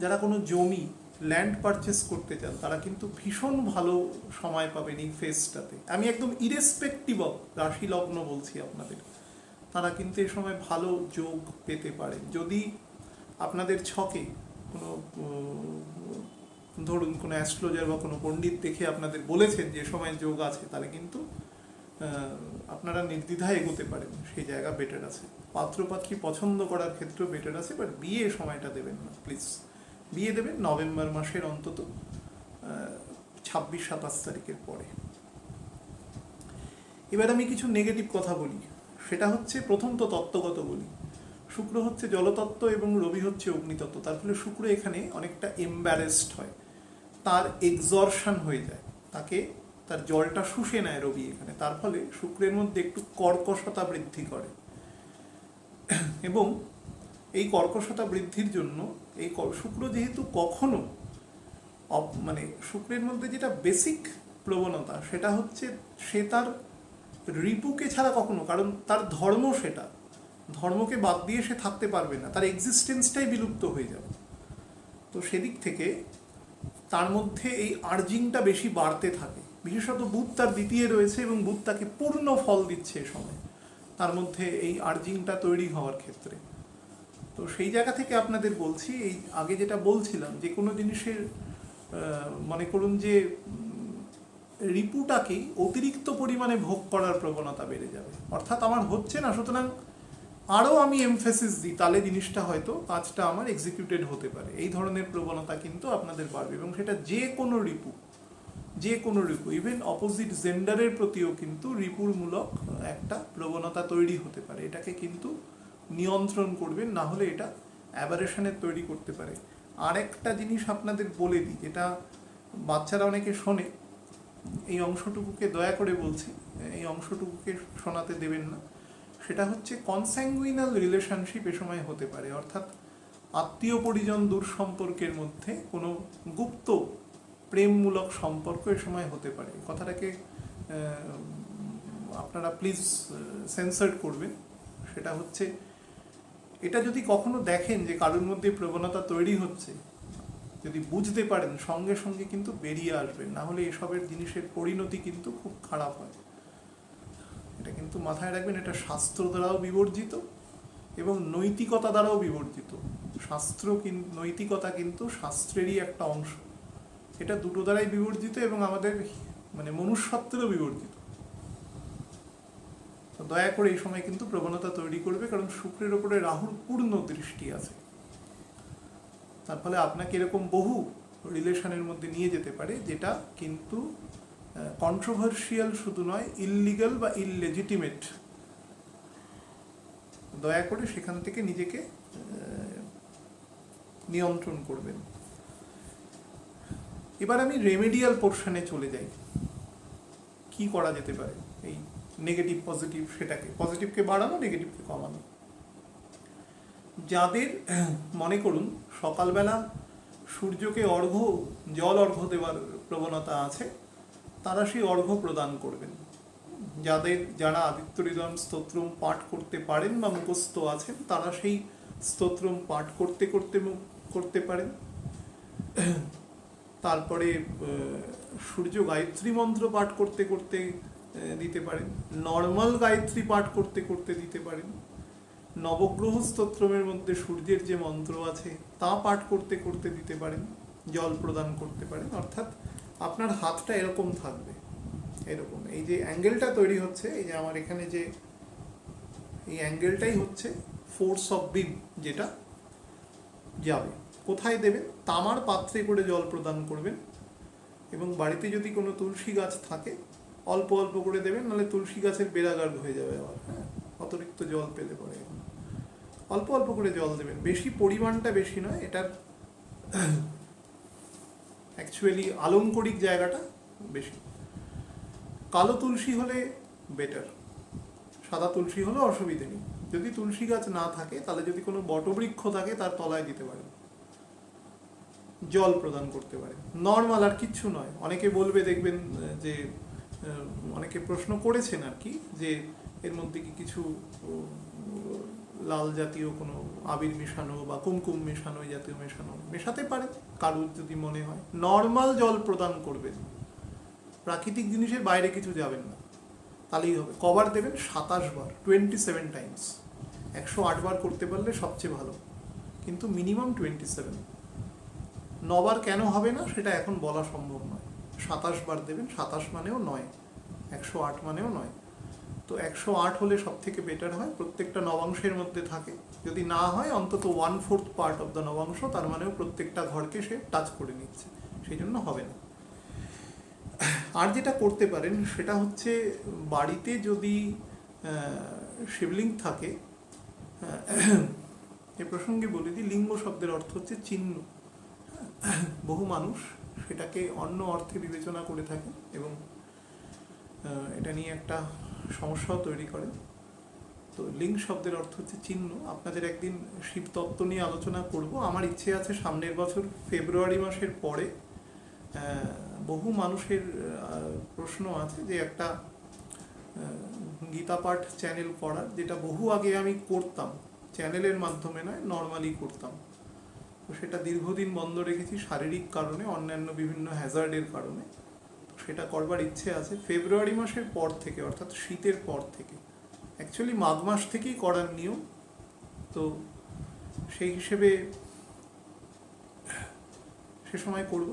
যারা কোনো জমি ল্যান্ড পারচেস করতে চান, তারা কিন্তু ভীষণ ভালো সময় পাবেন এই ফেজটাতে। আমি একদম ইরেসপেক্টিভ অফ রাশি লগ্ন বলছি আপনাদের, তারা কিন্তু এই সময় ভালো যোগ পেতে পারেন। যদি আপনাদের ছকে কোনো ধরুন কোনো অ্যাস্ট্রোলজার বা কোনো পণ্ডিত দেখে আপনাদের বলেছেন যে সময় যোগ আছে, তাহলে কিন্তু আপনারা নির্দ্বিধায় এগোতে পারেন, সেই জায়গা বেটার আছে। পাত্রপাত্রী পছন্দ করার ক্ষেত্রেও বেটার আছে, বাট বিয়ে সময়টা দেবেন না প্লিজ। বিয়ে দেবেন নভেম্বর মাসের অন্তত 26-27 তারিখের পরে। এবার আমি কিছু নেগেটিভ কথা বলি, সেটা হচ্ছে প্রথম তো তত্ত্বগত বলি। শুক্র হচ্ছে জলতত্ত্ব এবং রবি হচ্ছে অগ্নিতত্ত্ব। তার ফলে শুক্র এখানে অনেকটা এম্বারেসড হয়, তার এক্সর্শন হয়ে যায়, তার জলটা শুষে নেয় রবি এখানে। তার ফলে শুক্রের মধ্যে একটু কর্কশতা বৃদ্ধি করে, এবং এই কর্কশতা বৃদ্ধির জন্য এই শুক্র যেহেতু কখনো মানে শুক্রের মধ্যে যেটা বেসিক প্রবণতা, সেটা হচ্ছে সে তার রিপুকে ছাড়া কখনো, কারণ তার ধর্ম, সেটা ধর্মকে বাদ দিয়ে সে থাকতে পারবে না, তার এক্সিস্টেন্সটাই বিলুপ্ত হয়ে যাবে। তো সেদিক থেকে তার মধ্যে এই আর্জিংটা বেশি বাড়তে থাকে। বিশেষত বুধ তার দ্বিতীয় রয়েছে এবং বুধ তাকে পূর্ণ ফল দিচ্ছে এ সময়, তার মধ্যে এই আর্জিংটা তৈরি হওয়ার ক্ষেত্রে। তো সেই জায়গা থেকে আপনাদের বলছি, এই আগে যেটা বলছিলাম, যে কোনো জিনিসের মনে করুন যে রিপুটাকেই অতিরিক্ত পরিমাণে ভোগ করার প্রবণতা বেড়ে যাবে। অর্থাৎ আমার হচ্ছে না, সুতরাং আরও আমি এমফেসিস দিই, তাহলে জিনিসটা হয়তো কাজটা আমার এক্সিকিউটেড হতে পারে, এই ধরনের প্রবণতা কিন্তু আপনাদের বাড়বে। এবং সেটা যে কোনো রিপু, ইভেন অপোজিট জেন্ডারের প্রতিও কিন্তু রিপুরমূলক একটা প্রবণতা তৈরি হতে পারে। এটাকে কিন্তু নিয়ন্ত্রণ করবেন, না হলে এটা অ্যাবারেশনের তৈরি করতে পারে। আরেকটা জিনিস আপনাদের বলে দিই, যেটা বাচ্চারা অনেকে শোনে, এই অংশটুকুকে দয়া করে বলছি, এই অংশটুকুকে শোনাতে দেবেন না। সেটা হচ্ছে কনস্যাঙ্গুইনাল রিলেশনশিপ এ সময় হতে পারে। অর্থাৎ আত্মীয় পরিজন দূর সম্পর্কের মধ্যে কোনো গুপ্ত প্রেমমূলক সম্পর্ক এ সময় হতে পারে। কথাটাকে আপনারা প্লিজ সেন্সার করবেন। সেটা হচ্ছে, এটা যদি কখনো দেখেন যে কারোর মধ্যে প্রবণতা তৈরি হচ্ছে, যদি বুঝতে পারেন সঙ্গে সঙ্গে কিন্তু বেরিয়ে আসবেন, না হলে এসবের জিনিসের পরিণতি কিন্তু খুব খারাপ হয়। এটা কিন্তু মাথায় রাখবেন, এটা শাস্ত্র দ্বারাও বিবর্জিত এবং নৈতিকতা দ্বারাও বিবর্জিত। নৈতিকতা কিন্তু শাস্ত্রেরই একটা অংশ, এটা দুটো দ্বারাই বিবর্জিত এবং আমাদের মনুষ্যত্বেরও বিবর্জিত। তো দয়া করে এই সময় কিন্তু প্রবণতা তৈরি করবে, কারণ শুক্রের ওপরে রাহুর পূর্ণ দৃষ্টি আছে। তার ফলে আপনাকে এরকম বহু রিলেশনের মধ্যে নিয়ে যেতে পারে, যেটা কিন্তু কন্ট্রোভার্সিয়াল শুধু নয়, ইললিগাল বা ইললেজিটিমেট। দয়া করে সেখান থেকে নিজেকে নিয়ন্ত্রণ করবেন। এবার আমি রেমেডিয়াল পোর্শনে চলে যাই। কি করা যেতে পারে এই নেগেটিভ পজিটিভ, সেটাকে পজিটিভকে বাড়ানো, নেগেটিভকে কমানো। যাদের মনে করুন সকালবেলা সূর্যকে জল অর্ঘ্য দেওয়ার প্রবণতা আছে, তারা সেই অর্ঘ্য প্রদান করবেন। যারা আদিত্য হৃদয়ম স্তোত্রম পাঠ করতে পারেন বা মুখস্থ আছেন, তারা সেই স্তোত্রম পাঠ করতে পারেন। তারপরে সূর্য গায়ত্রী মন্ত্র পাঠ করতে করতে দিতে পারেন, নর্মাল গায়ত্রী পাঠ করতে করতে দিতে পারেন, নবগ্রহ স্তোত্রমের মধ্যে সূর্যের যে মন্ত্র আছে তা পাঠ করতে করতে দিতে পারেন, জল প্রদান করতে পারেন। অর্থাৎ আপনার হাতটা এরকম থাকবে, এরকম। এই যে অ্যাঙ্গেলটা তৈরি হচ্ছে, এই যে আমার এখানে যে এই অ্যাঙ্গেলটাই হচ্ছে ফোর্স অফ বিম, যেটা যাবে। কোথায় দেবেন? তামার পাত্রে করে জল প্রদান করবেন, এবং বাড়িতে যদি কোনো তুলসী গাছ থাকে অল্প অল্প করে দেবেন, নাহলে তুলসী গাছের বেড়াগার্ড হয়ে যাবে আবার, হ্যাঁ, অতিরিক্ত জল পেলে পরে। অল্প অল্প করে জল দেবেন, বেশি পরিমাণটা বেশি নয়। এটার অ্যাকচুয়ালি আলংকরিক জায়গাটা বেশি। কালো তুলসী হলে বেটার, সাদা তুলসী হলে অসুবিধে নেই। যদি তুলসী গাছ না থাকে, তাহলে যদি কোনো বটবৃক্ষ থাকে তার তলায় দিতে পারেন, জল প্রদান করতে পারে। নর্মাল, আর কিচ্ছু নয়। অনেকে বলবে, দেখবেন যে অনেকে প্রশ্ন করেছেন আর কি, যে এর মধ্যে কি কিছু লাল জাতীয় কোনো আবির মেশানো বা কুমকুম মেশানো, এই জাতীয় মেশাতে পারে কারুর যদি মনে হয়। নর্মাল জল প্রদান করবেন, প্রাকৃতিক জিনিসের বাইরে কিছু যাবেন না, তাহলেই হবে। কবার দেবেন? 27 বার, 27 টাইমস। 108 বার করতে পারলে সবচেয়ে ভালো, কিন্তু মিনিমাম 27। 9 বার কেন হবে না সেটা এখন বলা সম্ভব নয়। 27 বার দেবেন, 27 মানেও নয়, 108 মানেও নয়। তো 108 হলে সব থেকে বেটার হয়, প্রত্যেকটা নবাংশের মধ্যে থাকে। যদি না হয়, অন্তত 1/4 পার্ট অফ দ্য নবাংশ, তার মানেও প্রত্যেকটা ঘরকে সে টাচ করে নিচ্ছে, সেই জন্য হবে না। আর যেটা করতে পারেন সেটা হচ্ছে, বাড়িতে যদি শিবলিঙ্গ থাকে, এ প্রসঙ্গে বলে দিই, লিঙ্গ শব্দের অর্থ হচ্ছে চিহ্ন। বহু মানুষ সেটাকে অন্য অর্থে বিবেচনা করে থাকেন এবং এটা নিয়ে একটা সমস্যাও তৈরি করে। তো লিঙ্গ শব্দের অর্থ হচ্ছে চিহ্ন। আপনাদের একদিন শিবতত্ত্ব নিয়ে আলোচনা করব। আমার ইচ্ছে আছে সামনের বছর ফেব্রুয়ারি মাসের পরে। বহু মানুষের প্রশ্ন আছে যে একটা গীতা পাঠ চ্যানেল করার, যেটা বহু আগে আমি করতাম, চ্যানেলের মাধ্যমে নয়, নর্মালি করতাম। তো সেটা দীর্ঘদিন বন্ধ রেখেছি শারীরিক কারণে, অন্যান্য বিভিন্ন হ্যাজার্ডের কারণে। সেটা করবার ইচ্ছে আছে ফেব্রুয়ারি মাসের পর থেকে, অর্থাৎ শীতের পর থেকে। অ্যাকচুয়ালি মাঘ মাস থেকেই করার নিয়ম। তো সেই হিসেবে সে সময় করব।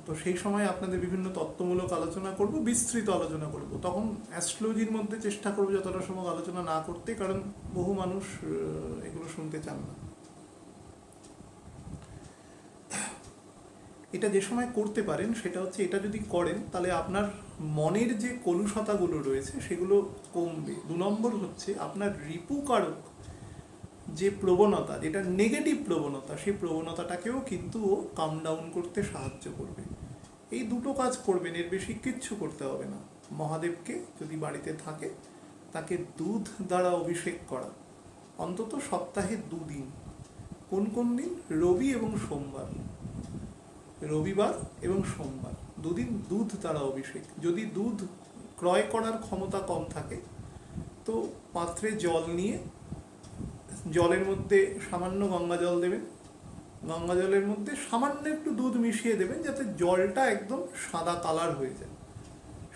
তো সেই সময় আপনাদের বিভিন্ন তত্ত্বমূলক আলোচনা করব, বিস্তৃত আলোচনা করব। তখন অ্যাস্ট্রোলজির মধ্যে চেষ্টা করব যতটা সম্ভব আলোচনা না করতে, কারণ বহু মানুষ এগুলো শুনতে চান না। এটা যে সময় করতে পারেন সেটা হচ্ছে, এটা যদি করেন তাহলে আপনার মনের যে কলুষতাগুলো রয়েছে সেগুলো কমবে। 2 নম্বর হচ্ছে, আপনার রিপুকারক যে প্রবণতা, যেটা নেগেটিভ প্রবণতা, সেই প্রবণতাটাকেও কিন্তু কাম ডাউন করতে সাহায্য করবে। এই দুটো কাজ করবেন, এর বেশি কিচ্ছু করতে হবে না। মহাদেবকে যদি বাড়িতে থাকে, তাকে দুধ দ্বারা অভিষেক করা, অন্তত সপ্তাহে 2 দিন। কোন কোন দিন? রবি এবং সোমবার, রবিবার এবং সোমবার দুদিন দুধ দ্বারা অভিষেক। যদি দুধ ক্রয় করার ক্ষমতা কম থাকে তো পাত্রে জল নিয়ে জলের মধ্যে সামান্য গঙ্গা জল দেবেন, গঙ্গা জলের মধ্যে সামান্য একটু দুধ মিশিয়ে দেবেন যাতে জলটা একদম সাদা কালার হয়ে যায়,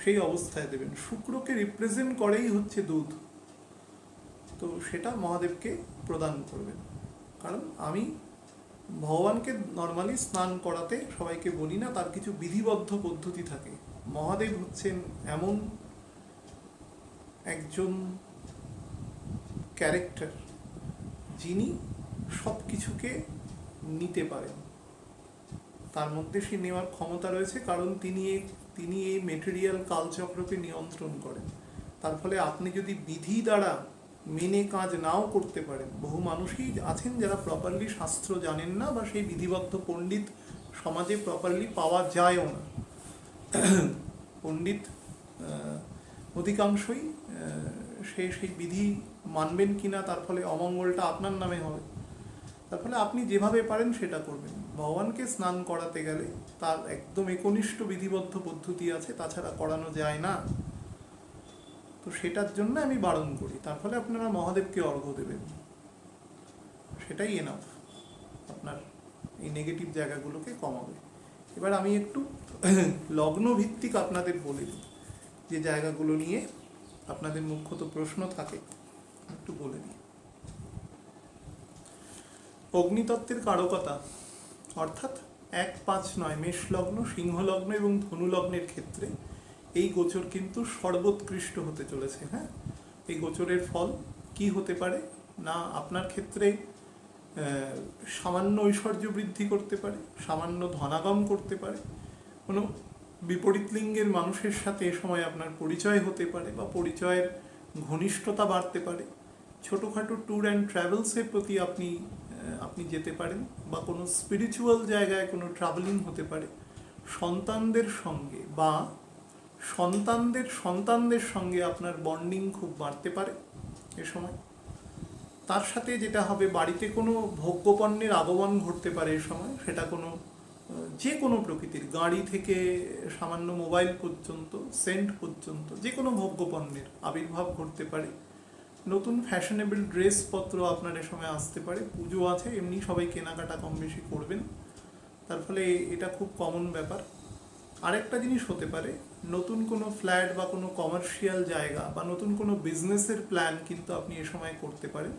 সেই অবস্থায় দেবেন। শুক্রকে রিপ্রেজেন্ট করেই হচ্ছে দুধ, তো সেটা মহাদেবকে প্রদান করবেন। কারণ আমি ভগবানকে নর্মালি স্নান করাতে সবাইকে বলি না, তার কিছু বিধিবদ্ধ পদ্ধতি থাকে। মহাদেব হচ্ছেন এমন একজন ক্যারেক্টার যিনি সব কিছুকে নিতে পারেন, তার মধ্যে সে নেওয়ার ক্ষমতা রয়েছে, কারণ তিনি এই মেটেরিয়াল কালচক্রকে নিয়ন্ত্রণ করেন। তার ফলে আপনি যদি বিধি দ্বারা মেনে কাজ নাও করতে পারেন, বহু মানুষই আছেন যারা প্রপারলি শাস্ত্র জানেন না বা সেই বিধিবদ্ধ পণ্ডিত সমাজে প্রপারলি পাওয়া যায়ও না। পণ্ডিত অধিকাংশই সেই বিধি মানবেন কিনা, তার ফলে অমঙ্গলটা আপনার নামে হবে। তার ফলে আপনি যেভাবে পারেন সেটা করবেন। ভগবানকে স্নান করাতে গেলে তার একদম একনিষ্ঠ বিধিবদ্ধ পদ্ধতি আছে, তাছাড়া করানো যায় না। তো সেটার জন্য আমি বারণ করি। তার ফলে আপনারা মহাদেবকে অর্ঘ্য দেবেন, সেটাই এনাফ, আপনার এই নেগেটিভ জায়গাগুলোকে কমাবে। এবার আমি একটু লগ্ন ভিত্তিক আপনাদের বলে দিই, যে জায়গাগুলো নিয়ে আপনাদের মুখ্যত প্রশ্ন থাকে একটু বলে দিই। অগ্নিতত্ত্বের কারকতা অর্থাৎ 1, 5, 9 মেষ লগ্ন, সিংহ লগ্ন এবং ধনু লগ্নের ক্ষেত্রে এই গোচর কিন্তু সর্বোৎকৃষ্ট হতে চলেছে। হ্যাঁ, এই গোচরের ফল কি হতে পারে না, আপনার ক্ষেত্রে সামান্য ঐশ্বর্য বৃদ্ধি করতে পারে, সামান্য ধনাগম করতে পারে, কোনো বিপরীত লিঙ্গের মানুষের সাথে এ সময় আপনার পরিচয় হতে পারে বা পরিচয়ের ঘনিষ্ঠতা বাড়তে পারে, ছোটোখাটো ট্যুর অ্যান্ড ট্রাভেলসের প্রতি আপনি যেতে পারেন, বা কোনো স্পিরিচুয়াল জায়গায় কোনো ট্রাভেলিং হতে পারে, সন্তানদের সঙ্গে বা সন্তানদের সঙ্গে আপনার বন্ডিং খুব বাড়তে পারে এ সময়। তার সাথে যেটা হবে, বাড়িতে কোনো ভোগ্যপণ্যের আগমন ঘটতে পারে এ সময়, সেটা কোনো যে কোনো প্রকৃতির, গাড়ি থেকে সামান্য মোবাইল পর্যন্ত, সেন্ট পর্যন্ত যে কোনো ভোগ্যপণ্যের আবির্ভাব ঘটতে পারে। নতুন ফ্যাশনেবল ড্রেসপত্র আপনার এ সময় আসতে পারে, পুজো আছে, এমনি সবাই কেনাকাটা কম বেশি করবেন, তার ফলে এটা খুব কমন ব্যাপার। আরেকটা জিনিস হতে পারে, নতুন কোনো ফ্ল্যাট বা কোনো কমার্শিয়াল জায়গা বা নতুন কোনো বিজনেসের প্ল্যান কিন্তু আপনি এ সময় করতে পারেন,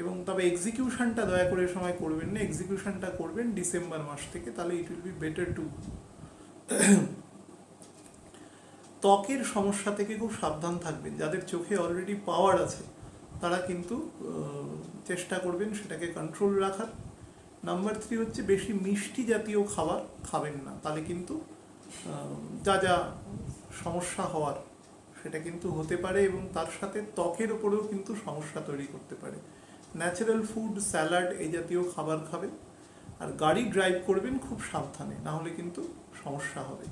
এবং তবে এক্সিকিউশনটা দয়া করে এ সময় করবেন না, এক্সিকিউশনটা করবেন ডিসেম্বর মাস থেকে, তাহলে it will be better to. ত্বকের সমস্যা থেকে খুব সাবধান থাকবেন। যাদের চোখে অলরেডি পাওয়ার আছে তারা কিন্তু চেষ্টা করবেন সেটাকে কন্ট্রোল রাখার। নাম্বার 3 হচ্ছে, বেশি মিষ্টি জাতীয় খাবার খাবেন না, তাহলে কিন্তু যা সমস্যা হওয়ার সেটা কিন্তু হতে পারে, এবং তার সাথে ত্বকের ওপরেও কিন্তু সমস্যা তৈরি করতে পারে। ন্যাচারাল ফুড, স্যালাড এই জাতীয় খাবার খাবেন, আর গাড়ি ড্রাইভ করবেন খুব সাবধানে, না হলে কিন্তু সমস্যা হবে।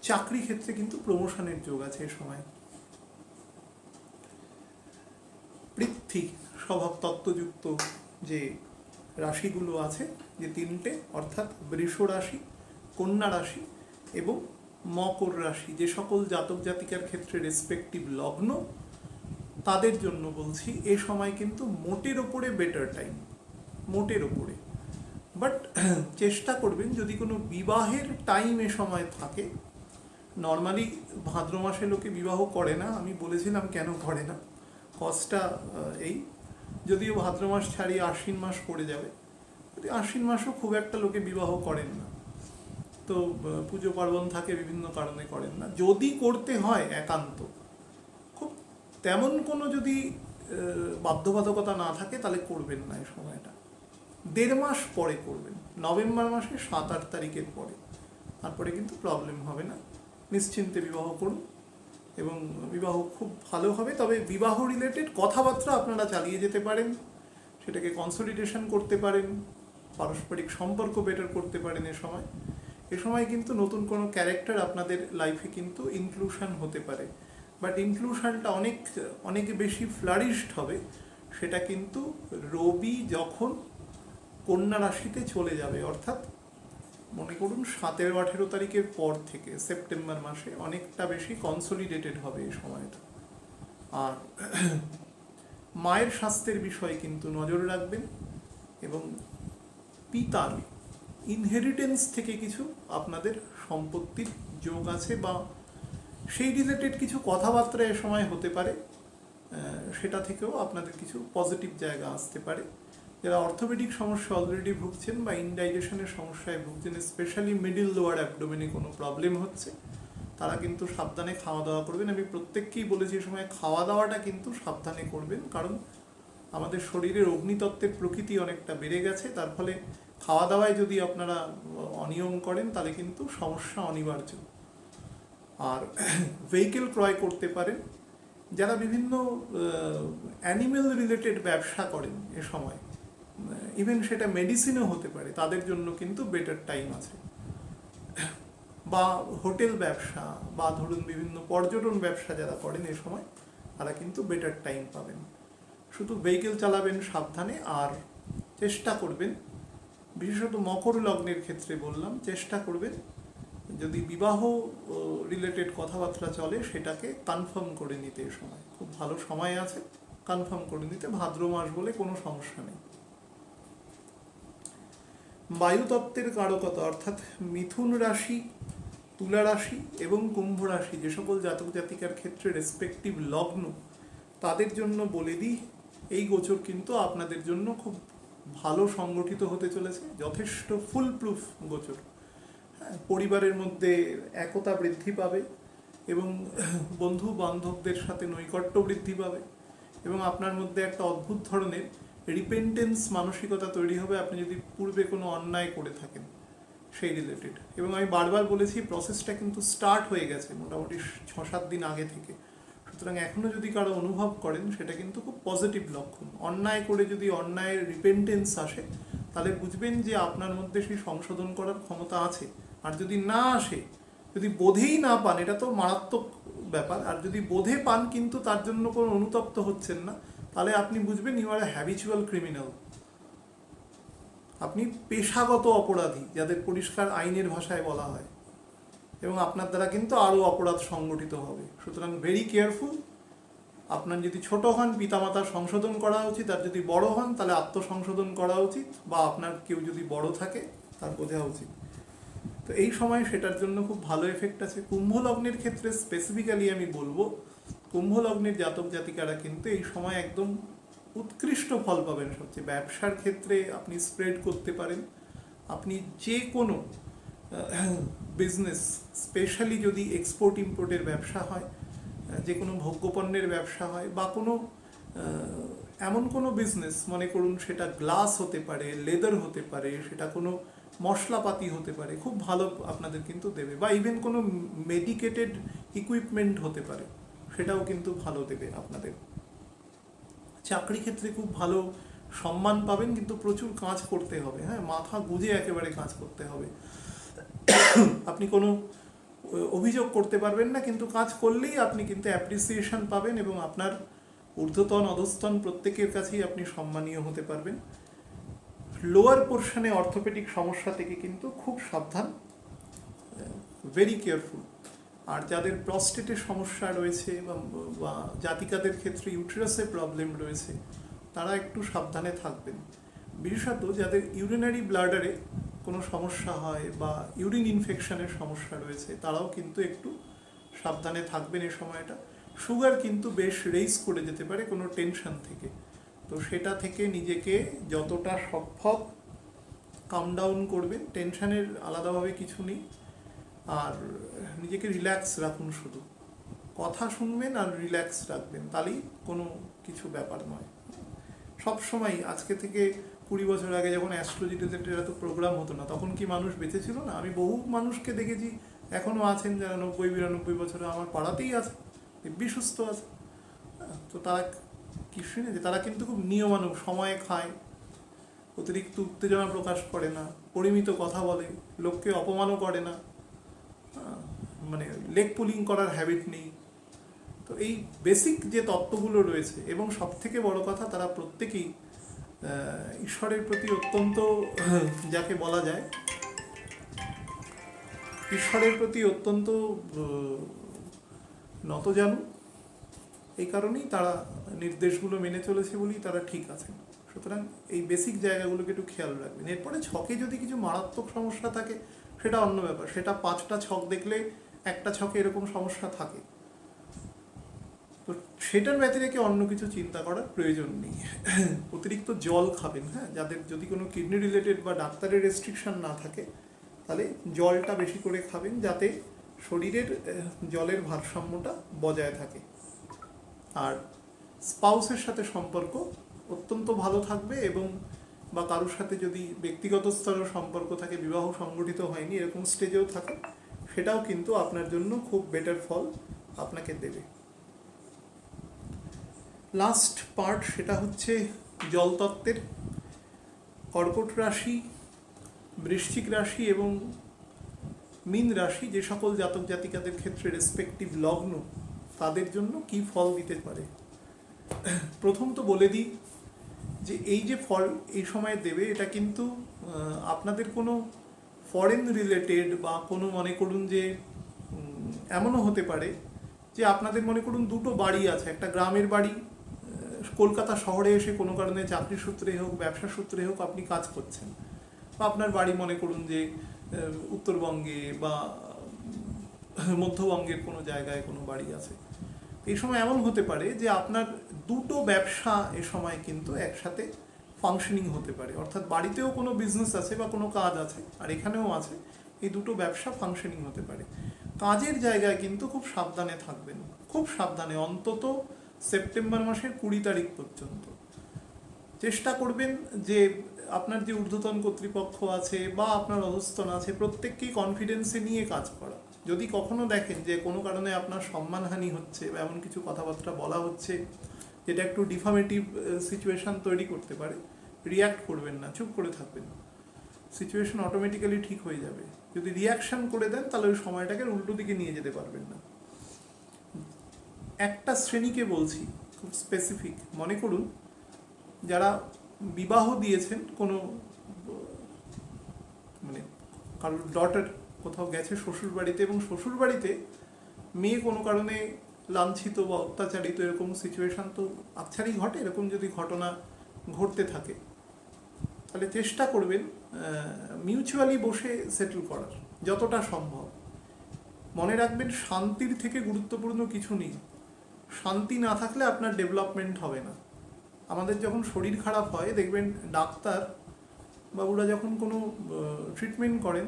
চাকরি ক্ষেত্রে কিন্তু প্রমোশনের যোগ আছে এ সময়। পৃথ্বী স্বভাব তত্ত্বযুক্ত যে রাশিগুলো আছে, যে 3টে, অর্থাৎ বৃষ রাশি, কন্যা রাশি এবং মকর রাশি, যে সকল জাতক জাতিকার ক্ষেত্রে রেসপেক্টিভ লগ্ন, তাদের জন্য বলছি এ সময় কিন্তু মোটের ওপরে বেটার টাইম, মোটের ওপরে। বাট চেষ্টা করবেন, যদি কোনো বিবাহের টাইম এ সময় থাকে, নর্মালি ভাদ্র মাসে লোকে বিবাহ করে না, আমি বলেছিলাম কেন করে না, কজটা এই, যদিও ভাদ্র মাস ছাড়িয়ে আশ্বিন মাস পড়ে যাবে, যদি আশ্বিন মাসও খুব একটা লোকে বিবাহ করেন না, তো পুজো পার্বণ থাকে, বিভিন্ন কারণে করেন না। যদি করতে হয় একান্ত, খুব তেমন কোনো যদি বাধ্যবাধকতা না থাকে, তাহলে করবেন না এই সময়টা, 1.5 মাস পরে করবেন, নভেম্বর মাসে 7-8 তারিখের পরে, তারপরে কিন্তু প্রবলেম হবে না, নিশ্চিন্তে বিবাহ করুন এবং বিবাহ খুব ভালো হবে। তবে বিবাহ রিলেটেড কথাবার্তা আপনারা চালিয়ে যেতে পারেন, সেটাকে কনসলিডেশন করতে পারেন, পারস্পরিক সম্পর্ক বেটার করতে পারেন এ সময় কিন্তু নতুন কোনো ক্যারেক্টার আপনাদের লাইফে কিন্তু ইনক্লুশন হতে পারে, বাট ইনক্লুশনটা অনেক বেশি ফ্লারিশড হবে সেটা কিন্তু রবি যখন কন্যা রাশিতে চলে যাবে, অর্থাৎ মনে করুন 17-18 তারিখের পর থেকে সেপ্টেম্বর মাসে অনেকটা বেশি কনসলিডেটেড হবে এই সময়টা। আর মায়ের স্বাস্থ্যের বিষয়ে কিন্তু নজর রাখবেন, এবং পিতার ইনহেরিটেন্স থেকে কিছু আপনাদের সম্পত্তির যোগ আছে, বা সেই রিলেটেড কিছু কথাবার্তা এ সময় হতে পারে, সেটা থেকেও আপনাদের কিছু পজিটিভ জায়গা আসতে পারে। যারা অর্থোপেডিক সমস্যা অলরেডি ভুগছেন বা ইনডাইজেশনের সমস্যায় ভুগছেন, স্পেশালি মিডিল লোয়ার অ্যাবডোমেনে কোনো প্রবলেম হচ্ছে, তারা কিন্তু সাবধানে খাওয়া দাওয়া করবেন। আমি প্রত্যেককেই বলেছি এই সময় খাওয়া দাওয়াটা কিন্তু সাবধানে করবেন, কারণ আমাদের শরীরের অগ্নিতত্ত্বের প্রকৃতি অনেকটা বেড়ে গেছে, তার ফলে খাওয়া দাওয়ায় যদি আপনারা অনিয়ম করেন তাহলে কিন্তু সমস্যা অনিবার্য। আর ভেহিকেল ক্রয় করতে পারেন যারা বিভিন্ন অ্যানিমেল রিলেটেড ব্যবসা করেন এ সময়, ইভেন সেটা মেডিসিনও হতে পারে, তাদের জন্য কিন্তু বেটার টাইম আছে। বা হোটেল ব্যবসা বা ধরুন বিভিন্ন পর্যটন ব্যবসা যারা করেন এ সময়, তারা কিন্তু বেটার টাইম পাবেন। শুধু ভেহিকেল চালাবেন সাবধানে, আর চেষ্টা করবেন, বিশেষত মকর লগ্নের ক্ষেত্রে বললাম, চেষ্টা করবেন যদি বিবাহ রিলেটেড কথাবার্তা চলে সেটাকে কনফার্ম করে নিতে। এ সময় খুব ভালো সময় আছে কনফার্ম করে নিতে, ভাদ্র মাস বলে কোনো সমস্যা নেই। বায়ুতত্ত্বের কারকতা, অর্থাৎ মিথুন রাশি, তুলা রাশি এবং কুম্ভ রাশি যে সকল জাতক জাতিকার ক্ষেত্রে রেসপেক্টিভ লগ্ন, তাদের জন্য বলে দিই এই গোচর কিন্তু আপনাদের জন্য খুব ভালো সংগঠিত হতে চলেছে, যথেষ্ট ফুল প্রুফ গোচর। পরিবারের মধ্যে একতা বৃদ্ধি পাবে, এবং বন্ধু বান্ধবদের সাথে নৈকট্য বৃদ্ধি পাবে, এবং আপনার মধ্যে একটা অদ্ভুত ধরনের রিপেন্টেন্স মানসিকতা তৈরি হবে আপনি যদি পূর্বে কোনো অন্যায় করে থাকেন সেই রিলেটেড। এবং আমি বারবার বলেছি প্রসেসটা কিন্তু স্টার্ট হয়ে গেছে মোটামুটি 6-7 দিন আগে থেকে, সুতরাং এখনও যদি কারো অনুভব করেন সেটা কিন্তু খুব পজিটিভ লক্ষণ। অন্যায় করে যদি অন্যায়ের রিপেন্টেন্স আসে তাহলে বুঝবেন যে আপনার মধ্যে সেই সংশোধন করার ক্ষমতা আছে। আর যদি না আসে, যদি বোধেই না পান, এটা তো মারাত্মক ব্যাপার, আর যদি বোধে পান কিন্তু তার জন্য কোনো অনুতপ্ত হচ্ছেন না, তাহলে আপনি বুঝবেন you are a habitual criminal, আপনি পেশাগত অপরাধী, যাদের পরিষ্কার আইনের ভাষায় বলা হয়, এবং আপনার দ্বারা কিন্তু আরও অপরাধ সংগঠিত হবে। সুতরাং ভেরি কেয়ারফুল। আপনার যদি ছোট হন পিতামাতার সংশোধন করা উচিত, আর যদি বড় হন তাহলে আত্মসংশোধন করা উচিত, বা আপনার কেউ যদি বড় থাকে তার বোঝা উচিত। তো এই সময় সেটার জন্য খুব ভালো এফেক্ট আছে। কুম্ভ লগ্নের ক্ষেত্রে স্পেসিফিক্যালি আমি বলবো, কুম্ভ লগ্নের জাতক জাতিকারা কিন্তু এই সময় একদম উৎকৃষ্ট ফল পাবেন। সবচেয়ে ব্যবসার ক্ষেত্রে আপনি স্প্রেড করতে পারেন, আপনি যে কোনো বিজনেস, স্পেশালি যদি এক্সপোর্ট ইম্পোর্টের ব্যবসা হয়, যে কোনো ভোগ্যপণ্যের ব্যবসা হয়, বা কোনো এমন কোনো বিজনেস, মনে করুন সেটা গ্লাস হতে পারে, লেদার হতে পারে, সেটা কোনো মশলাপাতি হতে পারে, খুব ভালো আপনাদের কিন্তু দেবে। বা ইভেন কোনো মেডিকেটেড ইকুইপমেন্ট হতে পারে, সেটাও কিন্তু ভালো দেবে আপনাদের। চাকরি ক্ষেত্রে খুব ভালো সম্মান পাবেন, কিন্তু প্রচুর কাজ করতে হবে, হ্যাঁ, মাথা গুঁজে একেবারে কাজ করতে হবে। আপনি কোনো অভিযোগ করতে পারবেন না, কিন্তু কাজ করলেই আপনি কিন্তু অ্যাপ্রিসিয়েশন পাবেন, এবং আপনার ঊর্ধ্বতন অধস্তন প্রত্যেকের কাছেই আপনি সম্মানীয় হতে পারবেন। লোয়ার পোর্শনে অর্থোপেডিক সমস্যা থেকে কিন্তু খুব সাবধান, ভেরি কেয়ারফুল। আর যাদের প্রস্টেটের সমস্যা রয়েছে বা জাতিকাদের ক্ষেত্রে ইউটেরাসের প্রবলেম রয়েছে, তারা একটু সাবধানে থাকবেন। বিশেষত যাদের ইউরিনারি ব্লাডারে কোনো সমস্যা হয় বা ইউরিন ইনফেকশনের সমস্যা রয়েছে, তারাও কিন্তু একটু সাবধানে থাকবেন এই সময়টা। সুগার কিন্তু বেশ রেইজ করে যেতে পারে কোনো টেনশন থেকে, তো সেটা থেকে নিজেকে যতটা সম্ভব কাম ডাউন করবেন। টেনশনের আলাদাভাবে কিছু নেই, আর নিজেকে রিল্যাক্স রাখুন, শুধু কথা শুনবেন আর রিল্যাক্স রাখবেন, তাহলেই কোনো কিছু ব্যাপার নয়। সবসময় আজকে থেকে 20 বছর আগে যখন অ্যাস্ট্রোলজি রিলেটেড এত প্রোগ্রাম হতো না, তখন কি মানুষ বেঁচে ছিল না? আমি বহু মানুষকে দেখেছি এখনও আছেন যারা 90-92 বছরে আমার পাড়াতেই আছে, দিব্যি সুস্থ আছে। তো তারা কি শুনেছে, তারা কিন্তু খুব নিয়মানুগ, সময়ে খায়, অতিরিক্ত উত্তেজনা প্রকাশ করে না, পরিমিত কথা বলে, লোককে অপমানও করে না, মানে লেগ পুলিং করার হ্যাবিট নেই, তো এই বেসিক যে তত্ত্বগুলো রয়েছে, এবং সব থেকে বড় কথা তারা প্রত্যেকেই ঈশ্বরের প্রতি অত্যন্ত যাকে বলা যায় ঈশ্বরের প্রতি অত্যন্ত নতজানু। এই কারণেই তারা নির্দেশগুলো মেনে চলেছে বলেই তারা ঠিক আছেন। সুতরাং এই বেসিক জায়গাগুলোকে একটু খেয়াল রাখবেন। এরপরে ছকে যদি কিছু মারাত্মক সমস্যা থাকে সেটা অন্য ব্যাপার, সেটা 5টা ছক দেখলে একটা ছকে এরকম সমস্যা থাকে, তো সেটার ব্যতিরেকে অন্য কিছু চিন্তা করার প্রয়োজন নেই। অতিরিক্ত জল খাবেন, হ্যাঁ, যাদের যদি কোনো কিডনি রিলেটেড বা ডাক্তারের রেস্ট্রিকশন না থাকে তাহলে জলটা বেশি করে খাবেন, যাতে শরীরের জলের ভারসাম্যটা বজায় থাকে। আর স্পাউসের সাথে সম্পর্ক অত্যন্ত ভালো থাকবে, এবং বা কারোর সাথে যদি ব্যক্তিগত স্তরের সম্পর্ক থাকে, বিবাহ সংগঠিত হয়নি এরকম স্টেজেও থাকে, সেটাও কিন্তু আপনার জন্য খুব বেটার ফল আপনাকে দেবে। লাস্ট পার্ট সেটা হচ্ছে জলতত্ত্বের। কর্কট রাশি, বৃশ্চিক রাশি এবং মীন রাশি, যে সকল জাতক জাতিকাদের ক্ষেত্রে রেসপেক্টিভ লগ্ন, তাদের জন্য কি ফল দিতে পারে। প্রথম তো বলে দিই যে এই যে ফল এই সময় দেবে, এটা কিন্তু আপনাদের কোনো ফরেন রিলেটেড বা কোনো, মনে করুন যে এমনও হতে পারে যে আপনাদের মনে করুন দুটো বাড়ি আছে, একটা গ্রামের বাড়ি, কলকাতা শহরে এসে কোনো কারণে চাকরি সূত্রে হোক, ব্যবসা সূত্রে হোক আপনি কাজ করছেন, বা আপনার বাড়ি মনে করুন যে উত্তরবঙ্গে বা মধ্যবঙ্গের কোনো জায়গায় কোনো বাড়ি আছে। এই সময় এমন হতে পারে যে আপনার দুটো ব্যবসা এ সময় কিন্তু একসাথে ফাংশনিং হতে পারে, অর্থাৎ বাড়িতেও কোনো বিজনেস আছে বা কোনো কাজ আছে আর এখানেও আছে, এই দুটো ব্যবসা ফাংশনিং হতে পারে। কাজের জায়গায় কিন্তু খুব সাবধানে থাকবেন, খুব সাবধানে, অন্তত সেপ্টেম্বর মাসের 20 তারিখ পর্যন্ত চেষ্টা করবেন যে আপনার যে ঊর্ধ্বতন কর্তৃপক্ষ আছে বা আপনার অধস্তন আছে প্রত্যেককেই কনফিডেন্সে নিয়ে কাজ করা। যদি কখনো দেখেন যে কোনো কারণে আপনার সম্মানহানি হচ্ছে বা এমন কিছু কথাবার্তা বলা হচ্ছে যেটা একটু ডিফামেটিভ সিচুয়েশন তৈরি করতে পারে, রিয়্যাক্ট করবেন না, চুপ করে থাকবেন, সিচুয়েশন অটোমেটিক্যালি ঠিক হয়ে যাবে। যদি রিয়াকশন করে দেন তাহলে ওই সময়টাকে উল্টো দিকে নিয়ে যেতে পারবেন না। একটা শ্রেণীকে বলছি খুব স্পেসিফিক, মনে করুন যারা বিবাহ দিয়েছেন, কোনো মানে কারোর ডটার কোথাও গেছে শ্বশুর বাড়িতে, এবং শ্বশুর বাড়িতে মেয়ে কোনো কারণে লাঞ্ছিত বা অত্যাচারিত, এরকম সিচুয়েশান তো আকছারই ঘটে। এরকম যদি ঘটনা ঘটতে থাকে তাহলে চেষ্টা করবেন মিউচুয়ালি বসে সেটেল করার যতটা সম্ভব। মনে রাখবেন শান্তির থেকে গুরুত্বপূর্ণ কিছু নেই, শান্তি না থাকলে আপনার ডেভেলপমেন্ট হবে না। আমাদের যখন শরীর খারাপ হয় দেখবেন ডাক্তার বাবুরা যখন কোনো ট্রিটমেন্ট করেন,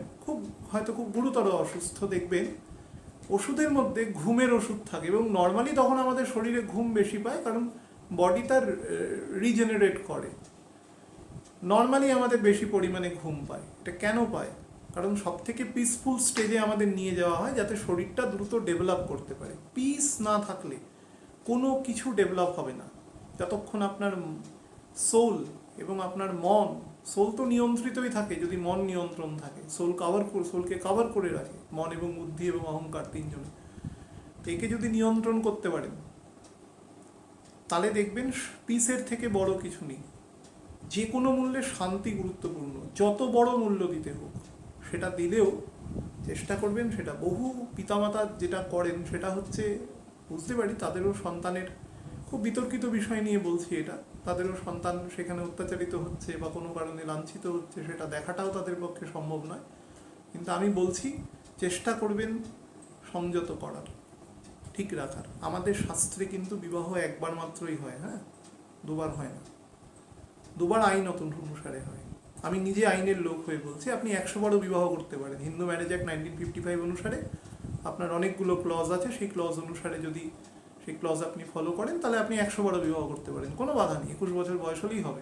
হয়তো খুব গুরুতর অসুস্থ, দেখবেন ওষুধের মধ্যে ঘুমের ওষুধ থাকে, এবং নর্মালি তখন আমাদের শরীরে ঘুম বেশি পায়, কারণ বডি তার রিজেনারেট করে। নর্মালি আমাদের বেশি পরিমাণে ঘুম পায়। এটা কেন পায়? কারণ সব থেকে পিসফুল স্টেজে আমাদের নিয়ে যাওয়া হয় যাতে শরীরটা দ্রুত ডেভেলপ করতে পারে। পিস না থাকলে কোনো কিছু ডেভেলপ হবে না। যতক্ষণ আপনার সোল এবং আপনার মন, সোল তো নিয়ন্ত্রিতই থাকে যদি মন নিয়ন্ত্রণ থাকে, সোলকে কভার করে রাখে মন এবং বুদ্ধি এবং অহংকার তিনজনে। একে যদি নিয়ন্ত্রণ করতে পারেন তাহলে দেখবেন পিসের থেকে বড় কিছু নেই। যে কোনো মূল্যে শান্তি গুরুত্বপূর্ণ, যত বড় মূল্য দিতে হোক সেটা দিলেও চেষ্টা করবেন সেটা। বহু পিতামাতা যেটা করেন সেটা হচ্ছে, বুঝতে পারি তাদেরও সন্তানের, খুব বিতর্কিত বিষয় নিয়ে বলছি এটা, তাদেরও সন্তান সেখানে অত্যাচারিত হচ্ছে বা কোনো কারণে লাঞ্ছিত হচ্ছে, সেটা দেখাটাও তাদের পক্ষে সম্ভব নয়। কিন্তু আমি বলছি চেষ্টা করবেন সংযত করার, ঠিক রাখার। আমাদের শাস্ত্রে কিন্তু বিবাহ একবার মাত্রই হয়, হ্যাঁ, দুবার হয় না। দুবার আইন অনুসারে হয়। আমি নিজে আইনের লোক হয়ে বলছি, আপনি 100 বারও বিবাহ করতে পারেন। হিন্দু ম্যারেজ অ্যাক্ট 1955 অনুসারে আপনার অনেকগুলো ক্লজ আছে, সেই ক্লজ অনুসারে যদি সেই ক্লজ আপনি ফলো করেন তাহলে আপনি 100 বারও বিবাহ করতে পারেন, কোনো বাধা নেই। 21 বছর বয়স হলেই হবে।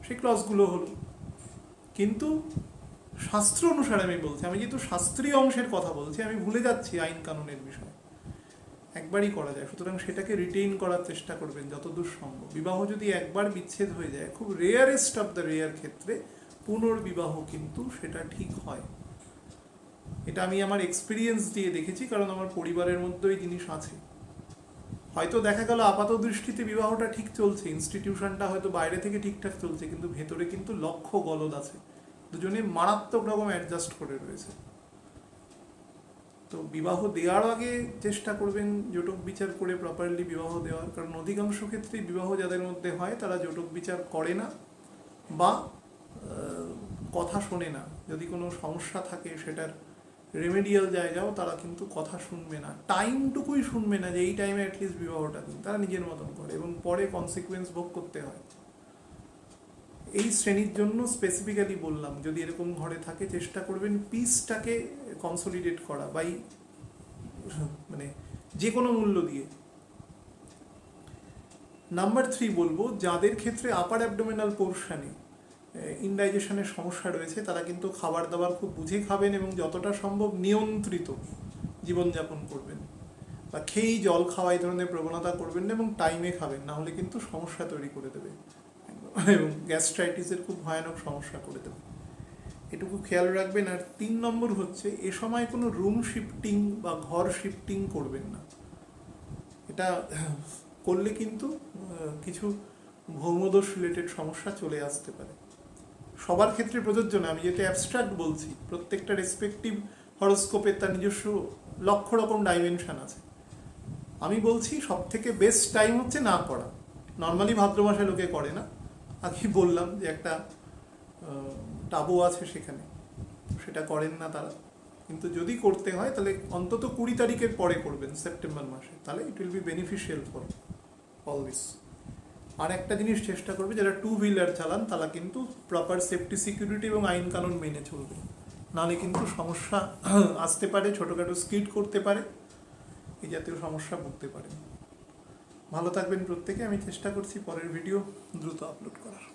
সেই ক্লজগুলো হলো, কিন্তু শাস্ত্র অনুসারে আমি বলছি, আমি যেহেতু শাস্ত্রীয় অংশের কথা বলছি, আমি ভুলে যাচ্ছি আইন কানুনের বিষয়। একবারই করা যায়, সুতরাং সেটাকে রিটেইন করার চেষ্টা করবেন যতদূর সম্ভব। বিবাহ যদি একবার বিচ্ছেদ হয়ে যায়, খুব রেয়ারেস্ট অফ দ্য রেয়ার ক্ষেত্রে পুনর্বিবাহ কিন্তু সেটা ঠিক হয়। এটা আমি আমার এক্সপিরিয়েন্স দিয়ে দেখেছি, কারণ আমার পরিবারের মধ্যে এই জিনিস আছে। হয়তো দেখা গেল আপাত দৃষ্টিতে বিবাহটা ঠিক চলছে, ইনস্টিটিউশনটা হয়তো বাইরে থেকে ঠিকঠাক চলছে, কিন্তু ভেতরে কিন্তু লক্ষ্য গলদ আছে, দুজনে মারাত্মক রকম অ্যাডজাস্ট করে রয়েছে। তো বিবাহ দেওয়ার আগে চেষ্টা করবেন জটক বিচার করে প্রপারলি বিবাহ দেওয়ার, কারণ অধিকাংশ ক্ষেত্রেই বিবাহ যাদের মধ্যে হয় তারা জটক বিচার করে না বা কথা শোনে না। যদি কোনো সমস্যা থাকে সেটার রেমেডিয়াল জায়গাও তারা কিন্তু কথা শুনবে না, টাইমটুকুই শুনবে না যে এই টাইমে অ্যাটলিস্ট বিবাহটা দিন, তারা নিজের মতন করে এবং পরে কনসিকুয়েন্স ভোগ করতে হয়। এই শ্রেণীর জন্য স্পেসিফিক্যালি বললাম, যদি এরকম ঘরে থাকে চেষ্টা করবেন পিসটাকে কনসলিডেট করা বাই মানে যে কোনো মূল্য দিয়ে। নাম্বার 3 বলবো, যাদের ক্ষেত্রে আপার অ্যাবডোমিনাল পোর্শনে ইনডাইজেশনের সমস্যা রয়েছে তারা কিন্তু খাবার দাবার খুব বুঝে খাবেন এবং যতটা সম্ভব নিয়ন্ত্রিত জীবনযাপন করবেন, বা খেয়েই জল খাওয়া এই ধরনের প্রবণতা করবেন না এবং টাইমে খাবেন, না হলে কিন্তু সমস্যা তৈরি করে দেবে এবং গ্যাস্ট্রাইটিসের খুব ভয়ানক সমস্যা করে দেবে, এটুকু খেয়াল রাখবেন। আর 3 নম্বর হচ্ছে, এ সময় কোনো রুম শিফটিং বা ঘর শিফটিং করবেন না। এটা করলে কিন্তু কিছু ভৌমদোষ রিলেটেড সমস্যা চলে আসতে পারে। সবার ক্ষেত্রে প্রযোজ্য না, আমি যেটা অ্যাবস্ট্রাক্ট বলছি, প্রত্যেকটা রেসপেক্টিভ হরোস্কোপের তার নিজস্ব লক্ষ রকম ডাইমেনশন আছে। আমি বলছি সব থেকে বেস্ট টাইম হচ্ছে না করা। নর্মালি ভাদ্র মাসে লোকে করে না, আগে বললাম যে একটা টাবু আছে সেখানে, সেটা করেন না তারা। কিন্তু যদি করতে হয় তাহলে অন্তত 20 তারিখের পরে করবেন, সেপ্টেম্বর মাসে, তাহলে it will be beneficial for all this. আর একটা জিনিস চেষ্টা করবে, যারা 2 হুইলার চালান তারা কিন্তু প্রপার সেফটি সিকিউরিটি এবং আইন কানুন মেনে চলবে, নাহলে কিন্তু সমস্যা আসতে পারে, ছোটোখাটো স্কিড করতে পারে, এই জাতীয় সমস্যা ভুগতে পারে। ভালো থাকবেন প্রত্যেকে। আমি চেষ্টা করছি পরের ভিডিও দ্রুত আপলোড করার।